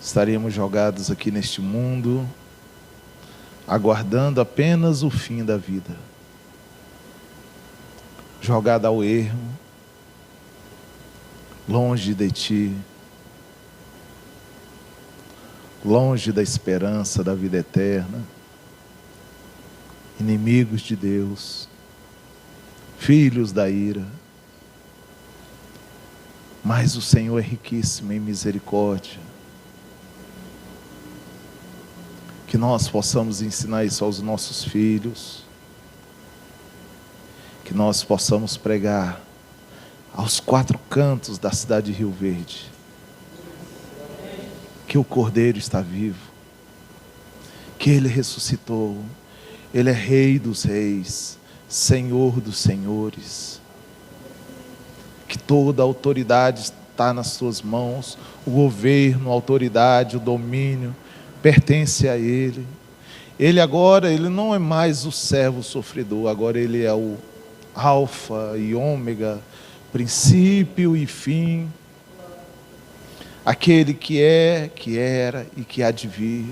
Estaríamos jogados aqui neste mundo, aguardando apenas o fim da vida. Jogado ao erro, longe de Ti, longe da esperança da vida eterna, inimigos de Deus, filhos da ira. Mas o Senhor é riquíssimo em misericórdia. Que nós possamos ensinar isso aos nossos filhos, que nós possamos pregar aos 4 cantos da cidade de Rio Verde, que o Cordeiro está vivo, que Ele ressuscitou, Ele é Rei dos reis, Senhor dos senhores, que toda a autoridade está nas suas mãos, o governo, a autoridade, o domínio, pertence a Ele. Ele agora, Ele não é mais o servo sofredor, agora Ele é o alfa e ômega, princípio e fim, aquele que é, que era e que há de vir.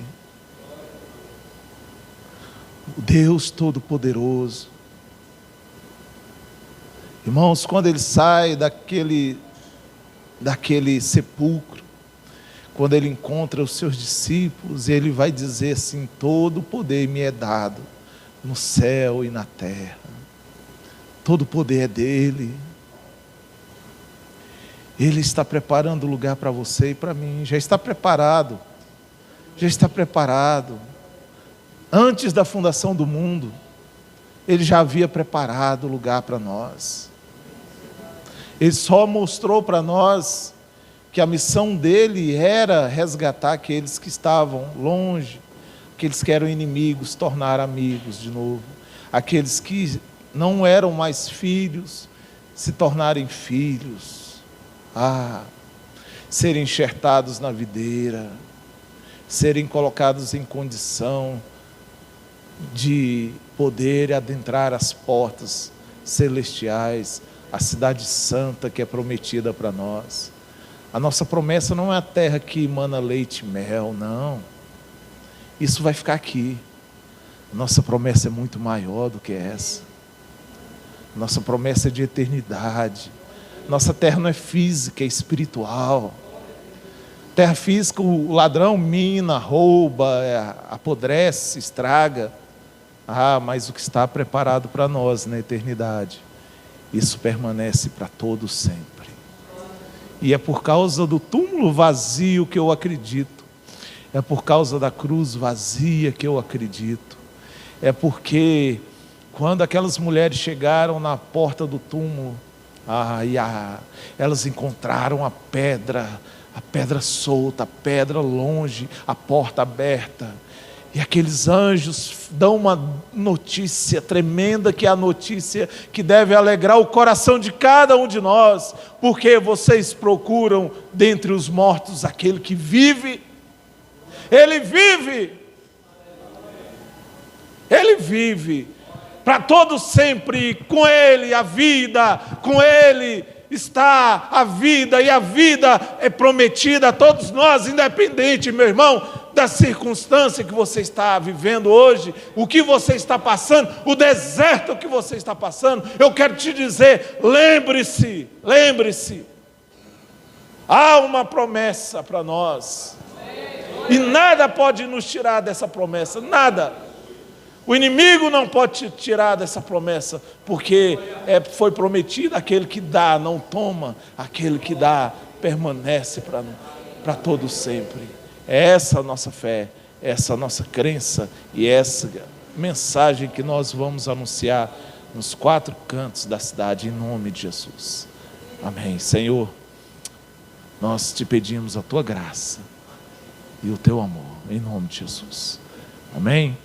O Deus Todo-Poderoso. Irmãos, quando Ele sai daquele sepulcro, quando Ele encontra os seus discípulos, Ele vai dizer assim: todo o poder me é dado no céu e na terra. Todo o poder é dEle. Ele está preparando o lugar para você e para mim. Já está preparado. Já está preparado. Antes da fundação do mundo, Ele já havia preparado o lugar para nós. Ele só mostrou para nós que a missão dele era resgatar aqueles que estavam longe, aqueles que eram inimigos, tornar amigos de novo, aqueles que não eram mais filhos, se tornarem filhos, serem enxertados na videira, serem colocados em condição de poder adentrar as portas celestiais, a cidade santa que é prometida para nós. A nossa promessa não é a terra que emana leite e mel, não. Isso vai ficar aqui. Nossa promessa é muito maior do que essa. Nossa promessa é de eternidade. Nossa terra não é física, é espiritual. Terra física, o ladrão mina, rouba, apodrece, estraga. Mas o que está preparado para nós na eternidade, isso permanece para todo sempre. E é por causa do túmulo vazio que eu acredito. É por causa da cruz vazia que eu acredito. É porque Quando aquelas mulheres chegaram na porta do túmulo, elas encontraram a pedra solta, a pedra longe, a porta aberta. E aqueles anjos dão uma notícia tremenda, que é a notícia que deve alegrar o coração de cada um de nós, porque vocês procuram dentre os mortos aquele que vive. Ele vive. Ele vive para todos sempre. Com Ele a vida, com Ele está a vida, e a vida é prometida a todos nós, independente, meu irmão, da circunstância que você está vivendo hoje, o que você está passando, o deserto que você está passando. Eu quero te dizer, lembre-se, há uma promessa para nós, e nada pode nos tirar dessa promessa, nada. O inimigo não pode te tirar dessa promessa, porque foi prometido: aquele que dá não toma, aquele que dá permanece para todo sempre. É essa a nossa fé, essa a nossa crença, e essa mensagem que nós vamos anunciar nos 4 cantos da cidade, em nome de Jesus. Amém. Senhor, nós te pedimos a tua graça e o teu amor, em nome de Jesus. Amém.